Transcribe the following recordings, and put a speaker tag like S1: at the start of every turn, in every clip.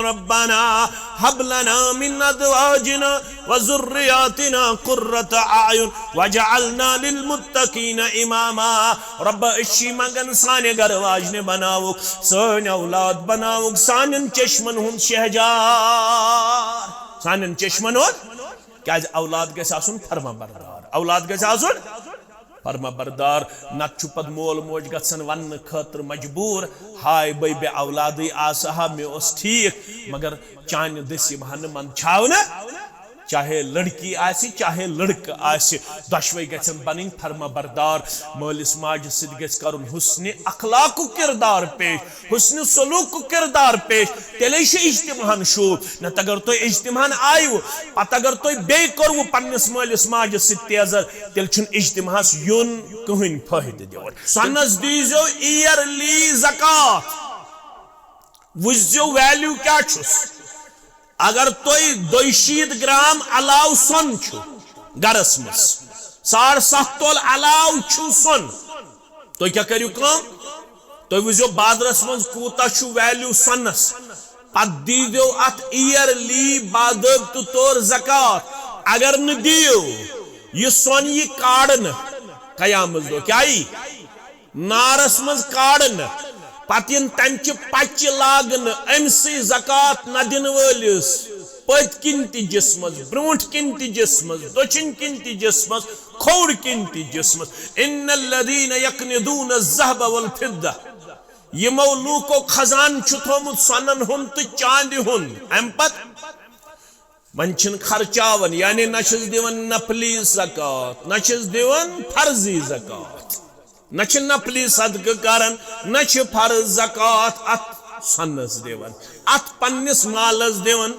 S1: रब्बना hub लना मिन अज़वाजिना व ज़ुर्रियातिना क़ुर्रता अयुन वजअलना लिलमुत्तक़ीना इमामा। रब्ब अशी मंगन साने घर वाजने बनावुक, सान औलाद बनावुक सानन चश्मन हुंद शहजार, सानन चश्मन हुंद क्या औलाद गैस आसुन फरमा बरदार, औलाद गैस आसुन फरमा बरदार। नत पद मोल मोज गसन वन खतर मजबूर, हाय बे बे औलाद आसहा मे ओस ठीक, मगर चान दसिम हन मन छाव न, चाहे लड़की आसि चाहे लड़क आसि दशवै गछन बनिन फरमा बरदार। मालिस माज सिद गछ करुन हुस्न अखलाक किरदार पेश, हुस्न सलूक किरदार पेश, तेले छ इज्तिमान शूब। न अगर तुम इज्तिमान आयु पत अगर तुम बे करव पन्निस मालिस माज सिद तेजर, तेल छुन इज्तिमास युन कहीं फायदे दिवन। सनस दीजो ईयरली ज़कात, वुझो वैल्यू क्या छुस। अगर तुम 200 ग्राम अलाव सोन गरस मस, 7.5 तोल अलाव सोन, तो क्या करू कम, तुम वो बादरस मज कूता वैल्यू सनस, पत दीदो अत ईयरली बादबत तौर ज़कात। अगर न दियो यह सोन यह काड़न कयामत दो क्या नारस मज काड़न, पत इन तमच पच लागन अमसी ज़कात न दिन वलिस पत किन ति जिस्मस, ब्रोट किन ति जिस्मस, दचिन किन ति जिस्मस, खोड़ किन ति जिस्मस। इन्नल्लज़ीना यक्निदून अज़्ज़हब वल फिद्दा, यमो लूको खजान थोमुत सनन हुन तो चांदी हुन। अम पत वंचन खर्चावन, यानी नशस दिवन नफली ज़कात, नशस दिवन फर्जी ज़कात, न नफली सदक करन, न फर्ज ज़कात अत सनस दिवन, अत पन्निस मालस दिवन।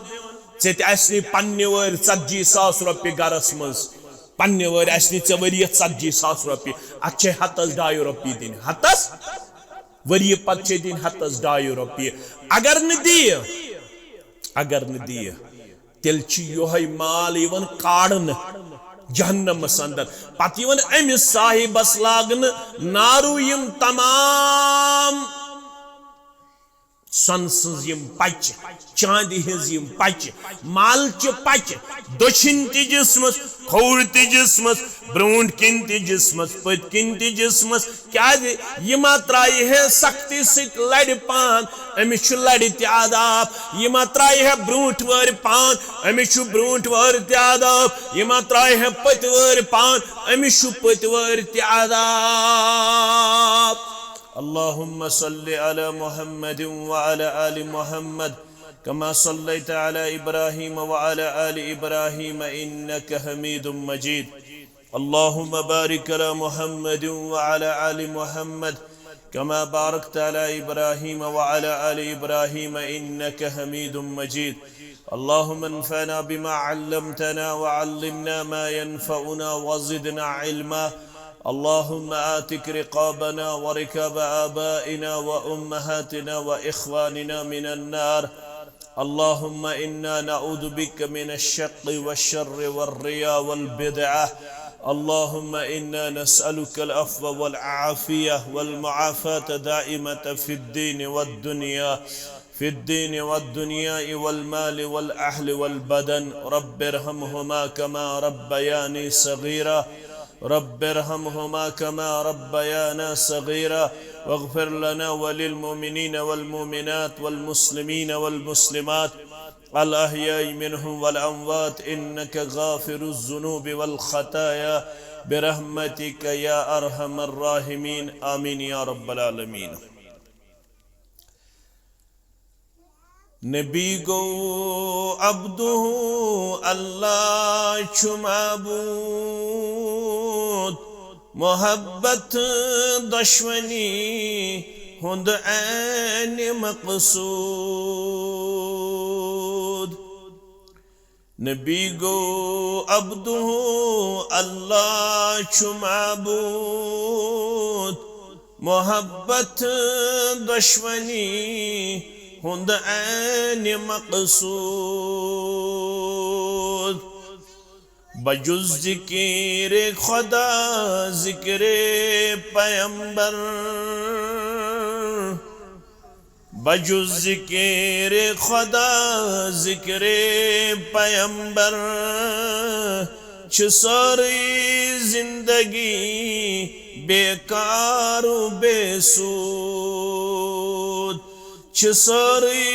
S1: ऐ पन्ने वर 40,000 रुपये गरस मज, पन्ने वर ऐ वरिय 40,000 रुपये, अत हतस 2.5 रुपये दिन, हतस वरिय पत दिन हतस 2.5 रुपये। अगर न दिय, अगर न दिय तेल योह माल इवन काड़न जहन्नमस अंदर, पत अमिस साहिबस लागन नारू यम तमाम सन यम पच, चांदी हज यम पच, मालच पच, दछिन ति जिस्मस, खोड़ ति जिस्मस, ब्रोट किन ति जिस्मस, पत किन ति जिस्मस। क्या यमा त्राय है सख्ती सित लड़ पान, अमिस लड़ ते आदाब। यमा त्राय है ब्रोट वर पान, अमिस ब्रोट वर ते आदाब। यमा त्राय है पत वर पान, अमिस पत वर ते आदाब। अल्लाहुम्मा सल्लि अला मुहम्मद व अला आलि मुहम्मद कमा सल्लैता अला इब्राहीम व अला आलि इब्राहीम इन्नका हमीदुम मजीद। अल्लाहुम्मा बारिक अला मुहम्मद व अला आलि मुहम्मद कमा बारकता अला इब्राहीम व अला आलि इब्राहीम इन्नका हमीदुम मजीद। अल्लाहुम्मा अन्फअना बिमा अल्लमतना व अल्लिमना मा यनफउना व ज़िदना इल्मा। अल्लाहुम्मा आतिक रिक़ाबना व रिक़ाब आबाइना व उम्महातिना व इख़वानिना मिनन नार। अल्लाहुम्मा इन्ना नऊदु बिका मिनश शक़्क़ि वश्शर्रि वर्रिया वल बिदअह। अल्लाहुम्मा इन्ना नस्अलुकल अफ़्व वल आफ़ियह वल मुआफ़ात दाइमत फ़िद्दीन वद्दुनिया, फ़िद्दीन वद्दुनिया वल माल वल अहल वल बदन। रब्बिरहमहुमा कमा रब्बयानी सग़ीरा, रब्बिरहमहुमा कमा रब्बयाना सग़ीरा। वग़फ़िर लना वलिल मुमिनीन वल मुमिनात वल मुस्लिमीन वल मुस्लिमात अल अहयाइ मिनहुम वल अमवात इन्नका गाफ़िरुज़ ज़ुनूबि वल ख़ताया बिरहमतिका या अरहमर राहिमीन। आमीन या रब्बल आलमीन। नबी गो अब्दुहु अल्लाह छु माबूद, मोहब्बत दुश्मनी हुंद ऐन मक़सूद। नबी गो अब्दुहु अल्लाह छु माबूद, मोहब्बत दुश्मनी हुंद ऐन मक़सूद। बजुज़ ज़िक्र खुदा ज़िक्र पैगंबर, बजुज़ ज़िक्र खुदा ज़िक्र पैगंबर छ सारी जिंदगी बेकार बेसूद छ सारी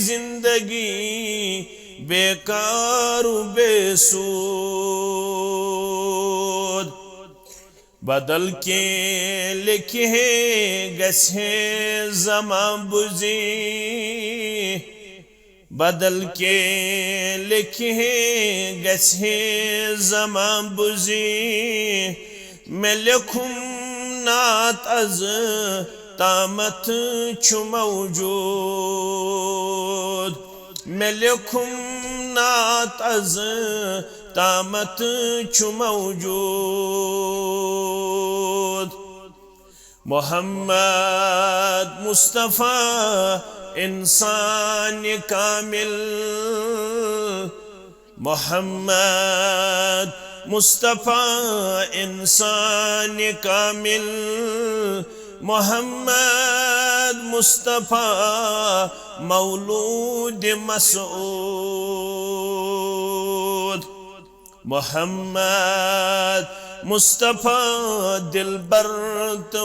S1: जिंदगी बेकार बेसूद बदल के लिखे गसे ज़मा बुज़ी बदल के लिखे गसे ज़मा बुज़ी मैं लिखूं नात अज़ तामत छु मौजूद मैं लिखूं नात अज़ तामत छु मौजूद मोहम्मद मुस्तफ़ा इंसान कामिल मोहम्मद मुस्तफ़ा इंसान कामिल मोहम्मद मुस्तफ़ा मौलूद मसूद मोहम्मद मुस्तफ़ा दिलबर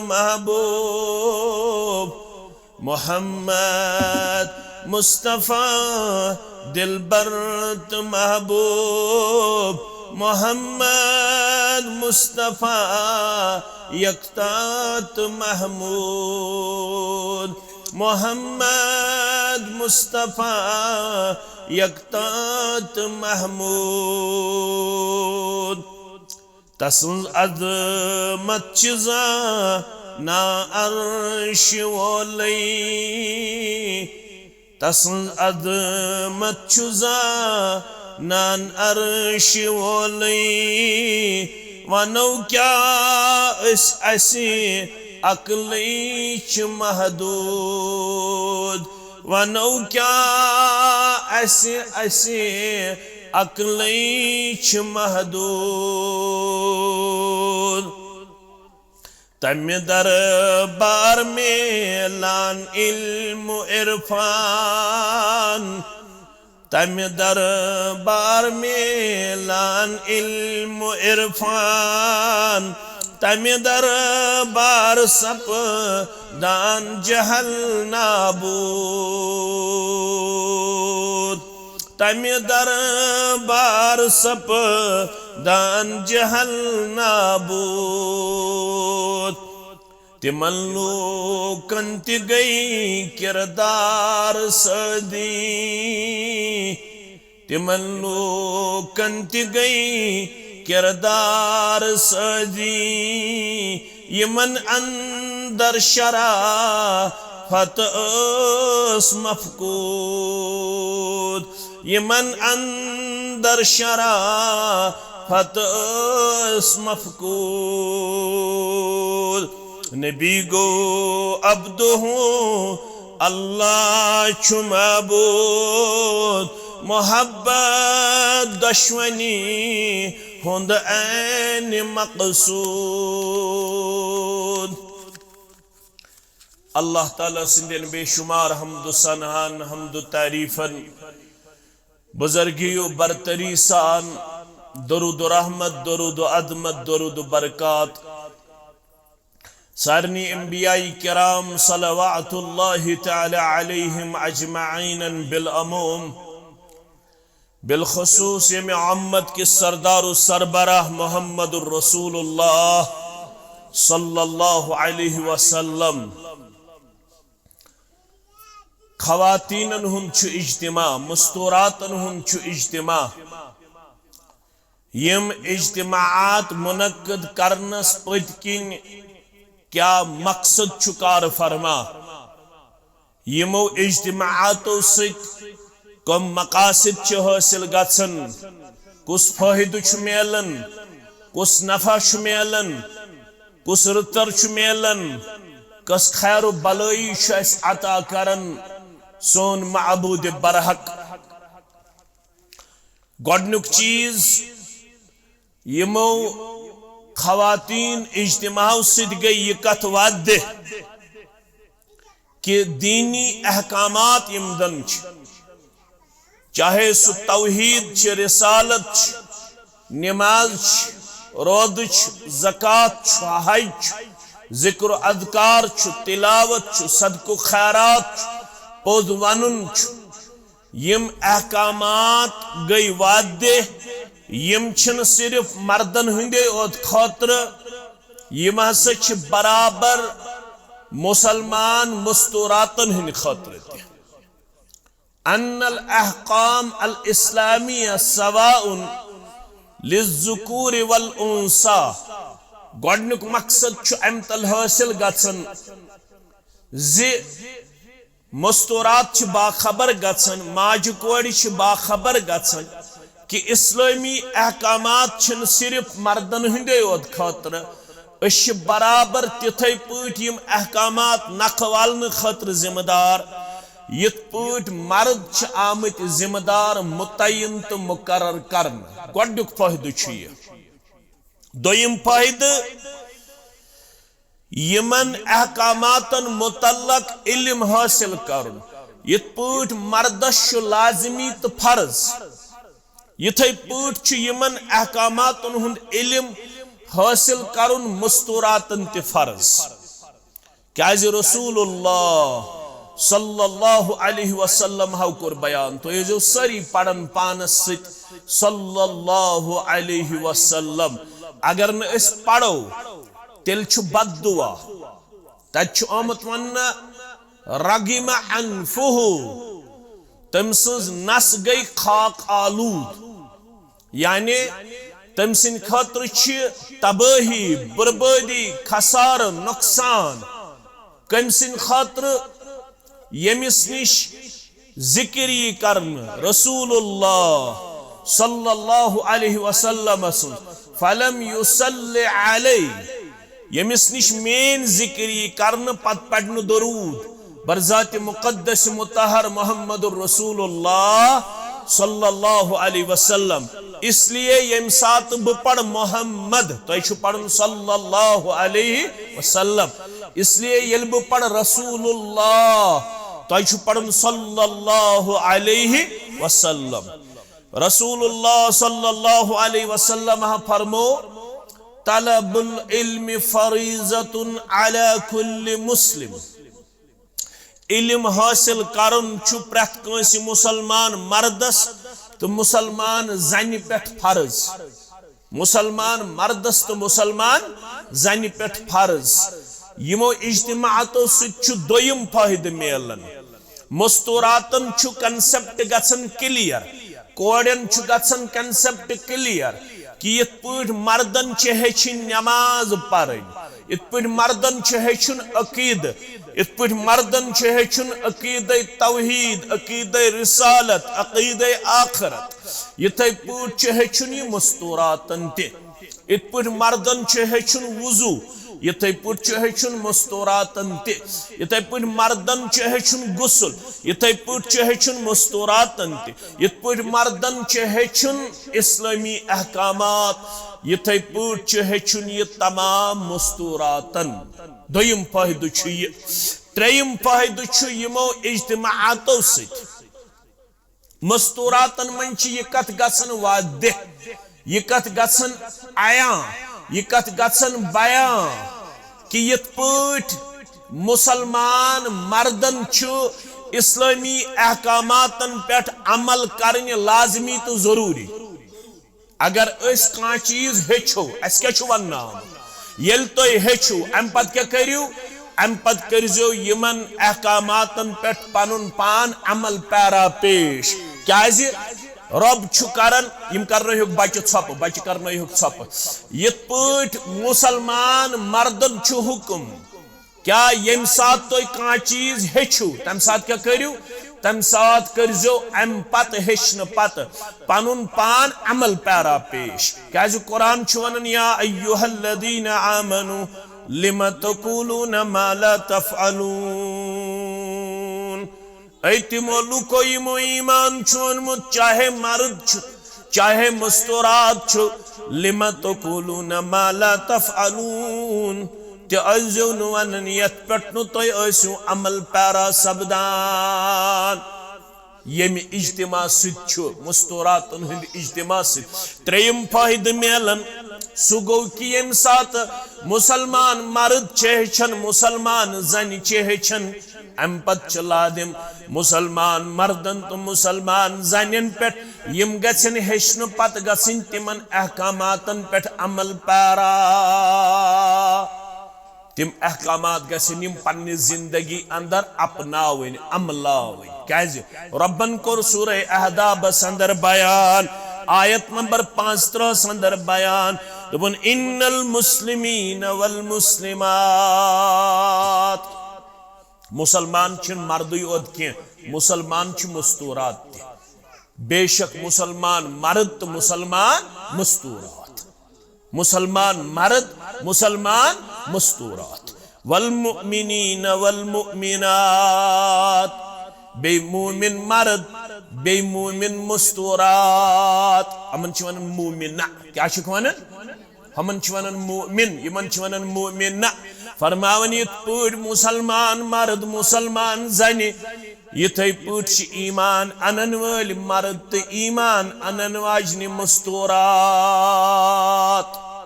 S1: महबूब मोहम्मद मुस्तफ़ा दिलबर महबूब मोहम्मद मुस्तफ़ा यकतात महमूद मोहम्मद मुस्तफ़ा यकतात महमूद तसंज अज़मत चिज़ा ना अर्श वोलई तसंज अज़मत चिज़ा नान अर्श वोलई वनो क्या असी अक्ली च महदूद वनो क्या असी अक्ली च महदूद तम दरबार में लान इल्म इरफान तम दरबार में लान इल्म इरफान तम दरबार सप दान जहल नाबूद तम दरबार सप दान जहल नाबूद तिमन लोकन ति गई किरदार सदी तिमन लोकन ति गई किरदार सदी यमन अंदर शराफत मफकूद यमन अंदर शराफत मफकूद नबी गो अब्दुहु अल्लाह छु मबूद मोहब्बत दुश्मनी हुंद ऐन मक़सूद अल्लाह ताला सिंधन बेशुमार हमदु सनहान हमदु तारीफन बुजुर्गियो बरतरी सान दरूद रहमत दरूद अदमत दरूद बरकात सारनी अंबियाई किराम सलवातुल्लाहि तआला अलैहिम अजमईन बिल अमूम बिलखुसूस मोहम्मद के सरदार सरबराह मोहम्मदुर रसूलुल्लाह सल्लल्लाहु अलैहि वसल्लम खवातीनन हुंद छु इज्तिमा मस्तूरातन हुंद छु इज्तिमा यम इज्तिमाआत मुनक्कद करनस पतकिन क्या मकसद छु कार फरमा यमो इज्तिमाआतो सित कम मकासद छु हासिल गछन कुस फायदु छु मेलन कुस नफा छु मेलन कुस रुतर छु मेलन कस खैर बलाई छु अस अता करन सोन माबूद बरहक गोडनुक चीज यमो खवातीन इज्तिमाओ सिद गई ये कथ वादे कि दीनी अहकामात यमदन चाहे सु तौहीद छ, रिसालत छ, नमाज छ, रोद छ, ज़कात छ, हज छ, जिक्र अदकार छ, तिलावत छ, सदको खैरात छ, पोद वनुन छ, यम अहकामात गई वादे यम छन सिर्फ मर्दन हुंदे ओत खातिर यम हसा छ बराबर मुसलमान मुस्तूरातन हिंद खातिर ते अन्नल अहकाम अल इस्लामिया सवाउन लिज़्ज़ुकूर वल उन्सा गोडनुक मकसद छु अम तल हासिल गछन जे मुस्तूरात छ बाखबर गछन माज कोड़ी छ बाखबर गछन कि इस्लामी अहकामात छन सिर्फ मर्दन हिंदे ओत खातिर अश बराबर तिथे पट यम अहकामात नखवालन खातिर जिम्मेदार यथ पट मर्द छ आमत जिम्मेदार मुतयन तो मुकर्रर करन गोडुक फायदु छ ये दोयम फायदु यमन अहकामातन मुतल्लक इल्म हासिल करन यथ पट मर्दस छ लाजिमी तो फर्ज यथे पट छ यमन अहकामातन हुंद इल्म हासिल करुन मुस्तूरातन ते फर्ज क्या रसूलुल्लाह सल्लल्लाहु अलैहि वसल्लम हाउ कोर बयान तो ये जो सरी पढ़न पानस सित सल्लल्लाहु अलैहि वसल्लम अगर न इस पढ़ो तिल छु बद्दुआ तच आमत वन्ना रगिम अनफुहु तमसज नस गई खाक आलूद यानी तम सिन खातिर छ तबाही बर्बादी खसार नुकसान कम सिन खातिर यमिस निश जिक्र करन रसूलुल्लाह सल्लल्लाहु अलैहि वसल्लम फलम युसल्लि अलैहि यमिस निश मेन जिक्र करन पत पढ़न दरूद बरजात मुक़द्दस मुतहर मुहम्मदुर रसूलुल्लाह सल्लल्लाहु अलैहि वसल्लम इसलिए यम सात ब पढ़ मोहम्मद तो पढ़ सल्लल्लाहु अलैहि वसल्लम इसलिए यल ब पढ़ रसूलुल्लाह तो पढ़ सल्लल्लाहु अलैहि वसल्लम रसूलुल्लाह सल्लल्लाहु अलैहि वसल्लम फरमो तलबुल इल्म फरीज़तुन अला कुल्लि मुस्लिम इल्म हासिल करन छु प्रथ कंसि मुसलमान मर्दस तो मुसलमान जन पे फर्ज मुसलमान मर्दस तो मुसलमान जन पे फर्ज यमो इज्तिमाअतो सु दोयम फायदे मिलन मुस्तूरातन छु कंसेप्ट गसन क्लियर कोडन छु गसन कंसेप्ट क्लियर कि यत पट मर्दन छ हेचिन नमाज पढ़न यत पट मर्दन छ हेचिन अकीद यत पट मर्दन छ हेचिन अकीद तौहीद अकीद रिसालत अकीद आखिरत यथे पट छ हेचिन मुस्तूरातन ते यत पट मर्दन छ हेचिन वुजू यथे पट छ हेचिन मुस्तूरातन ते यथे पट मर्दन छ हेचिन गुस्ल यथे पट छ हेचिन मुस्तूरातन ते यथ पट मर्दन छ हेचिन इस्लामी अहकामात यथे पट छ हेचिन ये तमाम मुस्तूरातन दोयम फायदु छ ये त्रेयम फायदु छ यमो इज्तिमाअतो सित मुस्तूरातन मन छ ये कथ गसन वादे ये कथ गसन आया ये कथ गसन बयान कि यत पट मुसलमान मर्दन छु इस्लामी अहकामातन पेट अमल करने लाजमी तो जरूरी अगर अस का चीज हेचो अस क्या छु वन्ना यल तो हेचो अम पत क्या करियो अम पत करजो यमन अहकामातन पेट पनुन पान अमल पैरा पेश क्या रब छु करन यम करनो हुक बच्चे छप बच्चे करनो हुक छप यत पट मुसलमान मर्दन छु हुकुम क्या यम साथ तो का चीज हेचु तम साथ क्या करियो तम साथ करजो अम पत हेचन पत पनुन पान अमल पैरा पेश क्या कुरान छु वनन या अय्युहल्लदीना आमनु लिमा तक़ूलूना मा ला तफ़अलून ऐतिमो लुको यमो ईमान छोनमुत चाहे मर्द छु चाहे मुस्तूरात छु लिमा तक़ूलूना मा ला तफ़अलून तज़ो वन यथ पे तुम अमल पैरा सपदान यमि इज्तिमा मुस्तूरातन हंद इज्तिमा त्रेयम फायद मिलन सह गो कि यम सात मुसलमान मर्द हेचन मुसलमान जन हेचन अम पत लादिम मुसलमान मर्दन तो मुसलमान जन पे यम गन हेचन पत गन तिमन अहकामातन पे अमल पैरा तिम अहकामात गसन यम पन्नि जिंदगी अंदर अपनावन अमलावन क्या रब्बन कोर सूरह अहदाब अंदर बयान आयत नंबर 35 अंदर बयान दोपन इन्नल मुस्लिमीन वल मुस्लिमात मुसलमान छिन मर्दुय ओद के मुसलमान छि मस्तूरात ते बेशक मुसलमान मर्द तो मुसलमान मस्तूरात मुसलमान मर्द मुसलमान मस्तूरात वल मुमिनीन वल मुमिनात बे मोमिन मर्द बे मोमिन मस्तूरात अमन वन मोमिना क्या वन हमन वन मोमिन यमन वन मोमिना फरमावन ये पट मुसलमान मर्द मुसलमान जन यथे पट ईमान अनन वल मर्द तो ईमान अनन वाजन मस्तूरात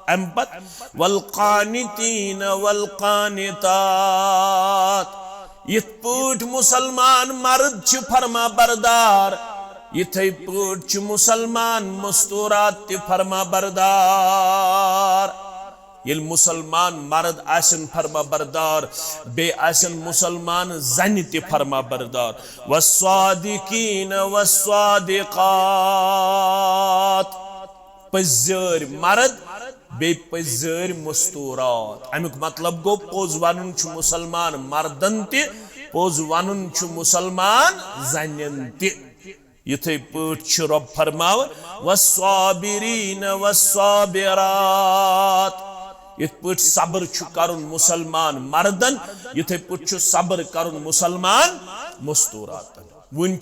S1: अम्पत वल्कानितीन वल्कानितात यथ पट मुसलमान मर्द फरमा बरदार यथे पट मुसलमान मस्तूरात ते फरमा बरदार ये मुसलमान मर्द आसन फरमा बरदार बे आसन मुसलमान जन ते फरमा बरदार वस्वादिकीन वस्वादिकात पज़र मर्द बे पज़र मस्तूरात अमुक मतलब गो पोज वन मुसलमान मर्दन ते पोज वन मुसलमान जन ते यथे पट रब फरमाव वस्वाबिरीन वस्वाबिरात यथ पट सब्र करुन मुसलमान मर्दन यथे पट सब्र करुन मुसलमान मस्तूरातन वन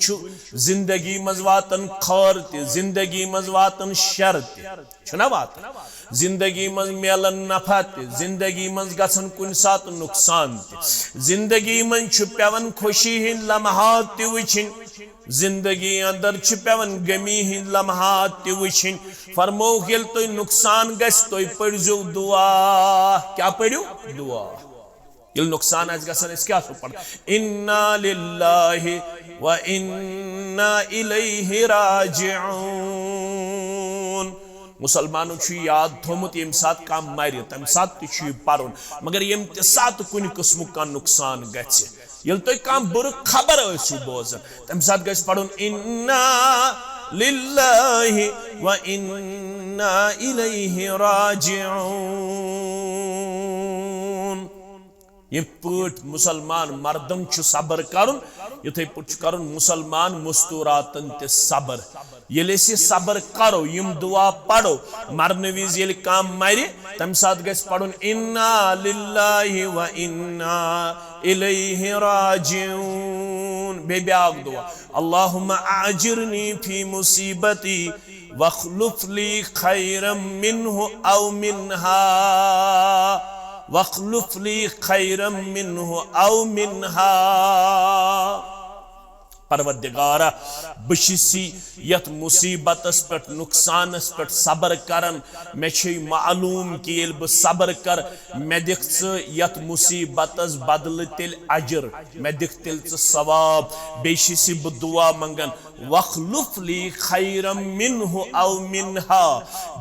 S1: जिंदगी मज वातन खर ते जिंदगी मज वातन शर ते वातन जिंदगी मज मिलन नफा ते जिंदगी मज गसन कुन सात नुकसान ते जिंदगी मन पेवन खुशी हिंद लम्हात ते वुचिन जिंदगी अंदर पेवन गमी हिंद लम्हात ते वुचिन फरमो येल तो नुकसान गस तो पढ़ो दुआ क्या पढ़ो दुआ ये नुकसान आज गसन इस क्या सो पढ़ इन्ना लिल्लाहि व इन्ना इलैहि राजिऊन मुसलमानों याद थोमुत यम सात कम मर तम सात पर्न मगर यम सात कुन किस्म का नुकसान गछ ये तुम कह बुर खबर बोजान तम सात गछ पढ़ुन इन्ना लिल्लाहि व इन्ना इलैहि राजिऊन ये पट मुसलमान मर्दन सबर करुन युथे पट करुन मुसलमान मस्तूरातन ते सबर ये सबर करो यम दुआ पढ़ो मरने विज ये कम मर तम सात गछ पढ़ुन इन्ना लिल्लाहि व इन्ना इलैहि राजिऊन बेब्याक दुआ अल्लाहुम्मा आजिरनी फी मुसीबती वख्लुफ ली खैरम मिन्हु औ मिन्हा वख्लुफ ली खैरम मिन्हु औ मिन्हा परवरदिगारा बशिसी यत मुसीबतस पे नुकसानस पे सबर करन मे मालूम कि ये बह सबर कर मे दिख यत मुसीबतस बदल तेल अजर मे दिख तेल सवाब बेशिसी बह दुआ मंगन वख्लुफ ली खैरम मिन्हु औ मिन्हा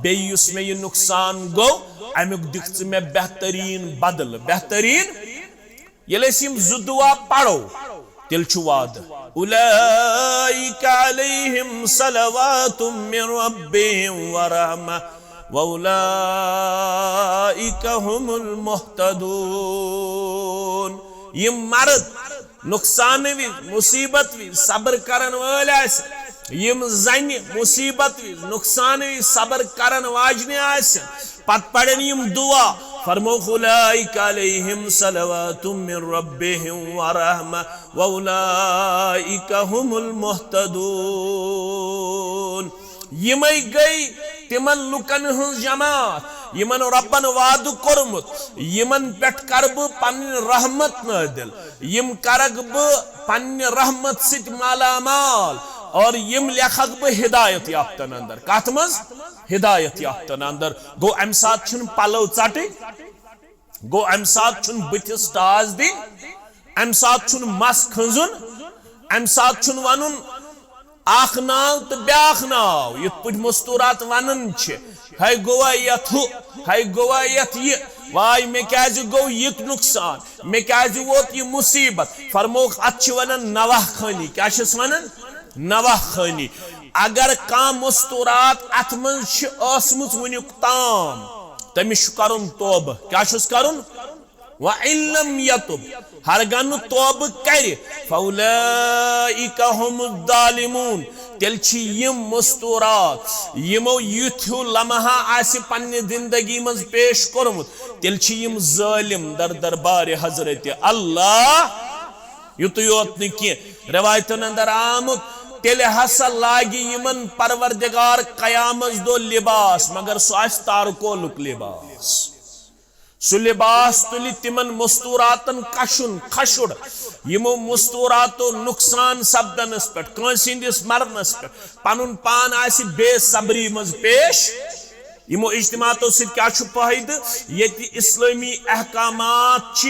S1: बेयुस मे ये नुकसान गो अमुक दिख मे बेहतरीन बदल बेहतरीन ये जु दुआ पढ़ो तिल वाद उलाइका अलैहिम सलवातुम मिन रब्बिहिम व रहमा व उलाइका हुमुल मुहतदून ये मर्द नुकसान भी मुसीबत भी सबर करन वाले यम जन मुसीबत भी नुकसान भी सबर करन वाजने पत पड़न यम दुआ फरमो उलाइका अलैहिम सलवातुम मिन रब्बिहिम व रहमा व उलाइका हुमुल मुहतदून यमई गई तिमन लुकन हज जमात यमन रब्बन वाद कोरमुत यमन पेट करब पन्न रहमत नादिल यम करग ब पन्न रहमत सित माला माल और यम लेखक ब हिदायत याफ्तन अंदर कत मज हिदायत याफ्तन अंदर गो अम सात छुन पलव चटे गो अम सात छुन बतिस टाज दिन अम सात छुन मस खंजुन अम सात छुन वनुन आख नाव तो ब्याख नाव युत पुट मस्तूरात वनन छ है गोवा यथ है गोवा यथ ये वाई मे क्याज गो युत नुकसान मे क्याज वोत ये मुसीबत फरमोख अच्छ वनन नवाह खानी क्या छस वनन नवाह खानी अगर का मस्तूरात अथ मन छ असमुत वनुक ताम तमिश करुन तौब क्या छस करुन व इल्लम यतुब हरगन तौब कर फौलाइका हुमुद्दालिमून तेल छी यम मस्तूरात यमो युथु लम्हा आसि पन्ने जिंदगी मज पेश कोरमुत तेल छी यम जालिम दर दरबार हजरत अल्लाह युत योत न कि रिवायतन अंदर आमुत तेल हसा लागी यमन परवरदिगार कयामत दो लिबास मगर सो आस तारकोलुक लिबास सु लिबास तुलि तिमन मस्तूरातन कशुन खशुड़ यमो मस्तूरातो नुकसान सपदनस पे कंसिंदिस मरनस पे पनुन पान आसि बेसब्री मज पेश यमो इज्तिमातो से क्या फायदे ये इस्लामी अहकामात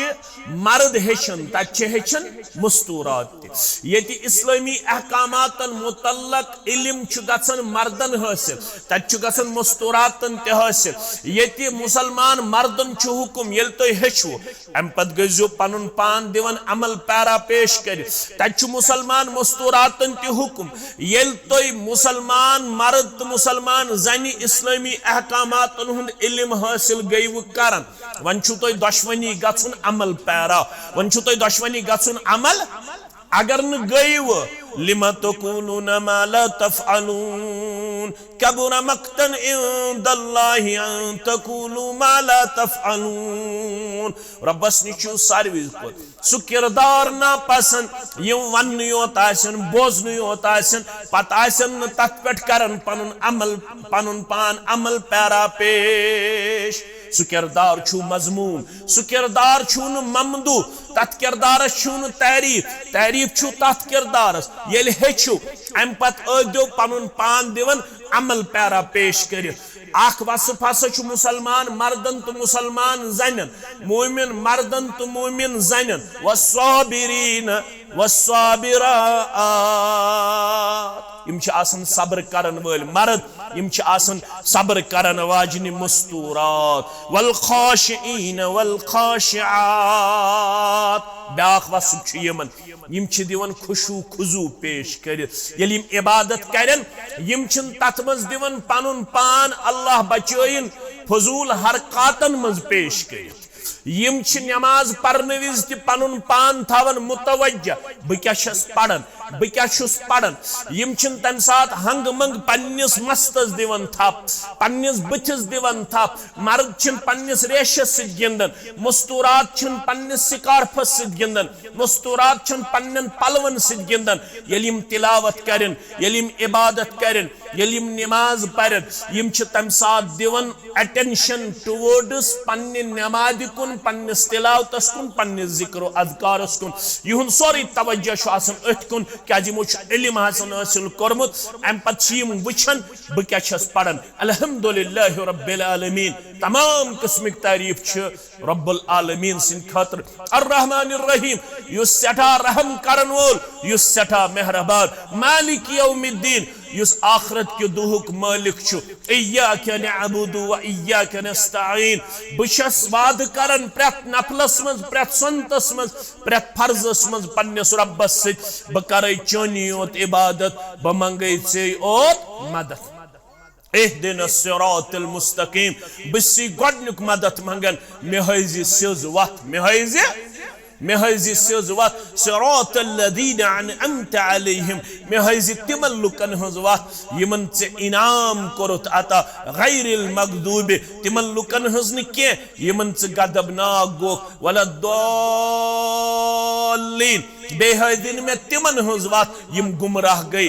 S1: मर्द हेचन तक हेचन मस्तूरात ये इस्लामी अहकामातन मुतल्लक इल्म गसन मर्दन हासिल तक गसन मस्तूरातन ते हासिल ये मुसलमान मर्दन हुकुम ये तुम हेचो अम पत गजो पनुन पान दिवन अमल पैरा पेश कर तक मुसलमान मस्तूरातन ते हुकुम ये तुम मुसलमान मर्द तो मुसलमान जनि इस्लामी अहकामातन हुंद इल्म हासिल गयव करन वन छु तुम दुश्मनी गछुन अमल पैरा वन छु तुम दुश्मनी गछुन अमल अगर न गयव लिमा तक़ूलून मा ला तफ़अलून कबुर मक़तन इंदल्लाहि अन तक़ूलू मा ला तफ़अलून रब्बस निचु सारवी को सु किरदार ना पसंद यम वन योत आसन बोझन योत आसन पत आसन न तथ पेट करन पनुन अमल पनुन पान अमल पैरा पेश सु किरदार छु मजमूम सु किरदार छु न ममदू तथ किरदार छु न तारीफ छु तथ किरदारस येल हेचु अम पत अदो पनुन पान दिवन अमल पैरा पेश कर आख वसफ हसा छु मुसलमान मर्दन तो मुसलमान जनन मोमिन मर्दन तो मोमिन जनन वस्साबिरीन वस्साबिरात यम छ आसन सब्र करन वल मर्द यम छ आसन सब्र करन वाजनि मस्तूरात वल खाशिईन वल खाशिआत ब्याख वसफ छ यमन यम छ दिवन खुशू खुजू पेश कर यल यम इबादत करन यम छन तथ मज दिवन पनुन पान अल्लाह बचोइन फजूल हरकातन मज पेश कर यम छ नमाज पढ़ने विज त पनुन पान थावन मुतवज्जा ब क्या छस पढ़न ब क्या छुस पढ़न यम छन तम साथ हंग मंग पन्निस मस्तस दिवन थप पन्निस बथिस दिवन थप मर्द छन पन्निस रेशस से गिंदन मस्तूरात छन पन्निस सिकारफस से गिंदन मस्तूरात छन पन्नन पलवन से गिंदन यलिम तिलावत करन यलिम इबादत करन यलिम नमाज पढ़न यम छ तम साथ दिवन अटेंशन टुवर्ड्स पन्नि नमाज कुन पन्निस तिलावतस कुन पन्निस जिक्र अज़कारस कुन युन सोरी तवज्जो छ आसन अथ कुन क्या यमो इल्म हासिल हासिल कोरमुत अम पत यम वुछन ब क्या छस पढ़न अल्हम्दुलिल्लाह रब्बिल आलमीन तमाम किस्मिक तारीफ छ रब्बुल आलमीन सिन खातिर अर्रहमानिर रहीम युस सठा रहम करन वोल युस सठा मेहरबान मालिक यौमिद्दीन युस आखरत के दुहुक मालिक छु इय्याका नअबुदु व इय्याका नस्तईन बशस वाद करन प्रत नफलस मज प्रत संतस मज प्रत फर्जस मज पन्नस रब्बस सित ब करे चोनी ओत इबादत ब मंगै से ओत मदद एहदिन सिरातल मुस्तकीम बिसी गडनुक मदद मंगन मेहजी सिज वत मेहजी सिज वत सिरातल लदीन अनअमत अलैहिम मेहजी तिमल्लुकन हज वत यमन से इनाम करत अता गैरिल मगदूब तिमल्लुकन हज न के यमन से गदबनाक गो वलद्दालिन बेहदिन में तिमन हज वत यम गुमराह गई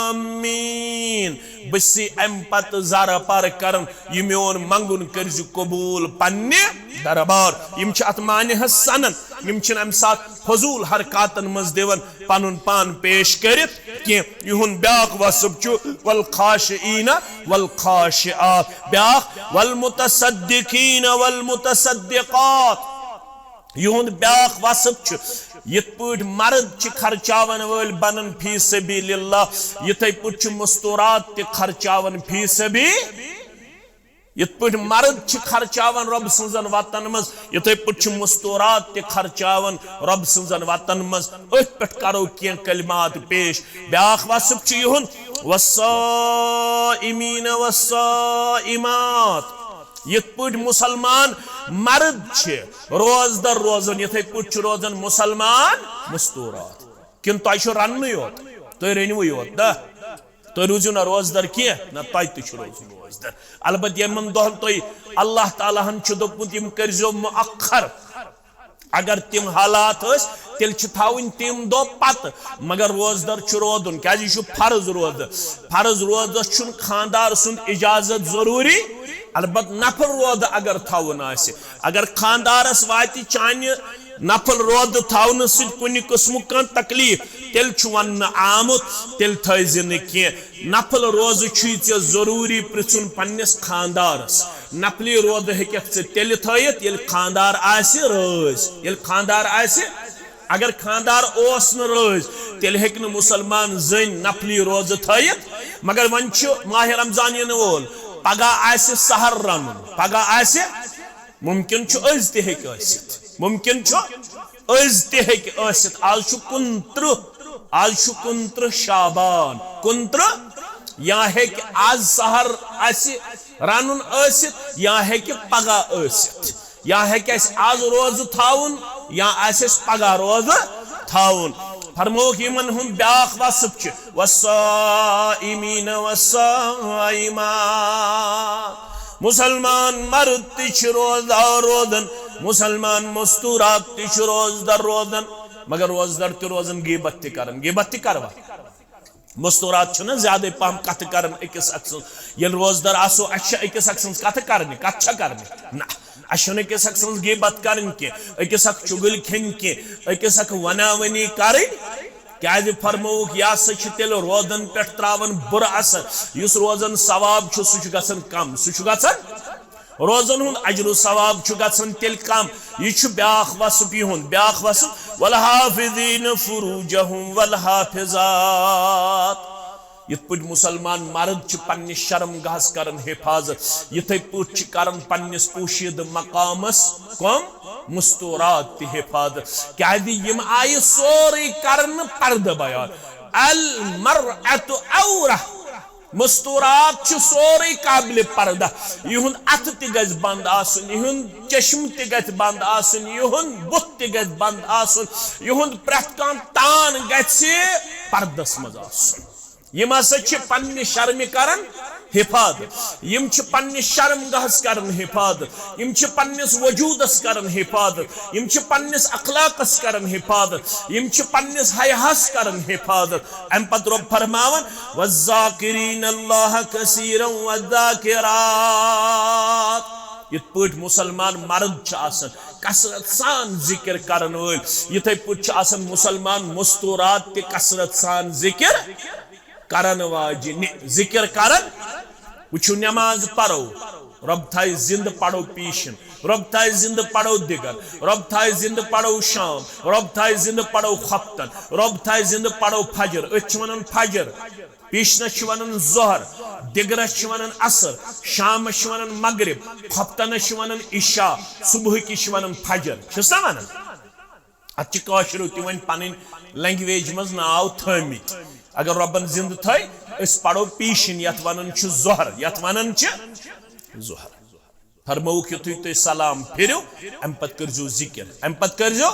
S1: आमीन बसी अम पत ज़ारा पार करन ये मोन मंगुन कर्ज कबूल पन्ने दरबार यम छ अत माने हसनन यम छ अम साथ फजूल हरकातन मज देवन पनुन पान पेश करित कि युन ब्याक वसब छु वल खाशिईन वल खाशिआत ब्याक वल मुतसद्दिकीन वल मुतसद्दिकात युन ब्याक वसब छु यत पट मर्द खर्चावन वल बनन फी सबीलिल्लाह यथे पट मस्तूरात ते खर्चावन फी सबी यत पट मर्द खर्चावन रब सजन वतन मज यथे पट मस्तूरात ते खर्चावन रब सजन वतन मज अथ पे करो क्या कलिमात पेश ब्याख वसब छु युन वस्साइमीन वस्साइमात यत पट मुसलमान मर्द रोजदर रोजन यथे पट रोजन मुसलमान मस्तूरात किन तुम रन योत तुम रनव योत दा तुम रूजू ना रोजदर की ना तुम रोजदर अलबत् यमन दोहन तुम अल्लाह ताला हन दोपुत यम करजो मुअख्खर अगर तिम हालात तेल थावन तिम दो पत मगर रोजदर रोदन क्या फर्ज रोद खानदार सुन इजाजत जरूरी अलबत् नफल रोद अगर थावन अगर खानदारस वाति चान नफल रोद थावन कुन किस्म तकलीफ तेल वन आमुत तेल थन कह नफल रोज जरूरी पृछुन पन्निस खानदारस नफली रोद हेकथ तेल थयत ये खानदार राज खानदार अगर खानदार ओस न राज तेल हेक न मुसलमान जन नफली रोज थयत मगर वन माह रमजान इन वोल पगह सहर रन पगह मुमकिन मुमकिन आज 29 शाबान 29 या हेक आज सहर रन या हेक पगह या हेक आज रोज थाउन या पगह रोज थाउन फरमोक यमन हुन ब्याख वसब छ वस्साइमीन वस्साइमात मुसलमान मर्द तिश रोजदार रोदन मुसलमान मस्तूरात तिश रोजदार रोदन मगर रोजदार तो रोजन गिबत ति करवा मस्तूरात छ न ज्यादा पहम कथ करन अकिस अक्स ये रोजदार आसो अच्छा अकिस अक्स कथ करने कथ करने ना अशन अकिस अक्स गिबत करन के अकिस अक चुगल खेन के अकिस अक वनावनी करन क्या फरमोक यह तेल रोदन पे त्रावन बुर असर इस रोजन सवाब सह गसन कम सह रोजन हुन अजर सवाब गसन तेल कम यह ब्याख वसफ युन ब्याख वसफ वल हाफिज़ीन फुरूजहुम वल हाफिज़ात यथ पट मुसलमान मर्द पन्ने शर्मगाहस करन हिफाजत यथे पट करन पन्निस पोशीद मकामस कम मस्तूरात हिफाजत क्या यम आय सोरे करन पर्द बयान अल मरअतु औरा मस्तूरात सोरे काबिल पर्दा युन अथ त गज बंद आसन युन चश्म त गज बंद आसन युन बुत त गज बंद आसन युन प्रथ कान तान गछ पर्दस मज आसन यम हसा पन्ने शर्म करन हिफाजत यम पन्ने शर्मगाहस करन हिफाजत यम पन्निस वजूदस करन हिफाजत यम पन्निस अखलाकस करन हिफाजत यम पन्निस हयास करन हिफाजत अम पत रब फरमावन वज़ाकिरीन अल्लाह कसीरन वज़ाकिरात यथ पट मुसलमान मर्द आसन कसरत सान जिक्र करन वल यथे पट आसन मुसलमान मस्तूरात ते कसरत सान जिक्र करन वाजिन जिक्र करन वुचु नमाज पढ़ो रब थाय जिंद पढ़ो पीशन रब थाय जिंद पढ़ो दिगर रब थाय जिंद पढ़ो शाम रब थाय जिंद पढ़ो खफ्तन रब थाय जिंद पढ़ो फजर वनन फजर पीशनस वनन जोहर दिगरस वनन असर शामस वनन मगरिब खफ्तनस वनन इशा सुबह की वनन फजर वनन अत काशरो वन पन लैंग्वेज मज नाव थमित अगर रबन जिंद थी पढ़ो पीशन यथ वनन जोहर यथ वनन जोहर फरमोक युथु तुम सलाम फिरो अम पत करजो जिक्र अम पत करजो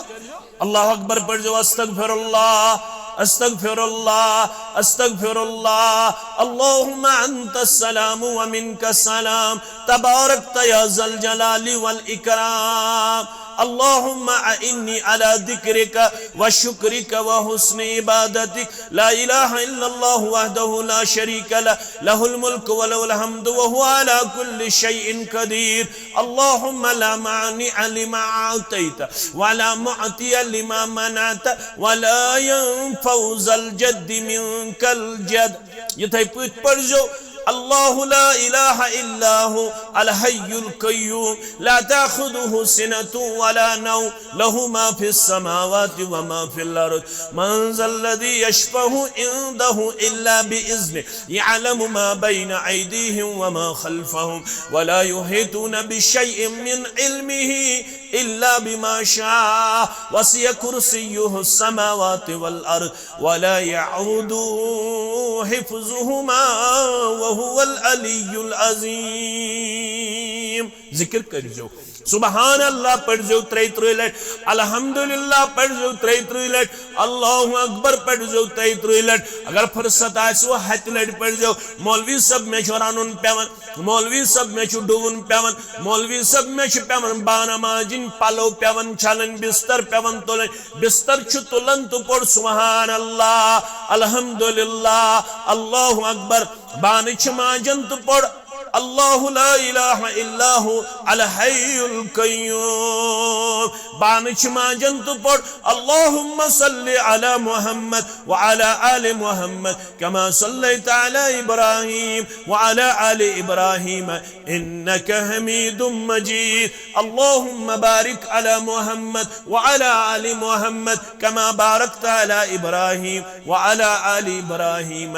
S1: अल्लाह अकबर पढ़ो अस्तगफिरुल्लाह अस्तगफिरुल्लाह अस्तगफिरुल्लाह अल्लाहुम्मा अंतस सलाम व मिनकस सलाम तबारकत या ज़ल जलाली वल इकराम अल्लाहुम्मा अइन्नी अला दिक्रिका व शुक्रिका व हुस्नि इबादतिक ला इलाहा इल्लल्लाहु वहदहु ला शरीका लहुल मुल्कु व लहुल हम्दु व हुवा अला कुल्लि शैइन कदीर अल्लाहुम्मा ला मानिअ लिमा अतैता व ला मुअतिय लिमा मनअता व ला यनफउ ज़ल जद्दि मिनकल जद। यथै पढ़जो अल्लाहु ला इलाहा इल्लाहु अल हय्युल क़य्यूम ला ताखुदुहु सिनतुन वला नौम लहु मा फिस समावाति व मा फिल अर्द मन ज़ल्लज़ी यशफ़अहु इंदहु इल्ला बिइज़्निहि यअलमु मा बैन अयदीहिम व मा खल्फ़हुम व ला युहीतूना बिशैइन मिन इल्मिहि इल्ला बिमा शाअ वसिअ कुर्सियुहुस समावाति वल अर्द व ला यऊदुहु हिफ़्ज़ुहुमा वहुवल अलियुल अज़ीम। जिक्र करियो सुबहान अल्लाह पढ़जो 33 लट, अल्हम्दुलिल्लाह पढ़जो 33 लट, अल्लाहु अकबर पढ़जो 33 लट। अगर फुर्सत आसो 7 लट पढ़जो। मौलवी सब में रनुन पेवन, मौलवी सब में डुवन पेवन, मौलवी सब में पेवन बाना माजिन पलो पेवन छलन बिस्तर पेवन तुलन बिस्तर तुलन तो पढ़ सुबहान अल्लाह अल्हम्दुलिल्लाह अल्लाहु अकबर बान माजन तो पढ़ अल्लाहु ला इलाहा इल्लाहु अल हय्युल क़य्यूम बान माजन तो पढ़ अल्लाहुम्मा सल्लि अला मुहम्मद व अला आलि मुहम्मद कमा सल्लैता अला इब्राहीम व अला आलि इब्राहीम इन्नका हमीदुम मजीद अल्लाहुम्मा बारिक अला मुहम्मद व अला आलि मुहम्मद कमा बारकता अला इब्राहीम व अला आलि इब्राहीम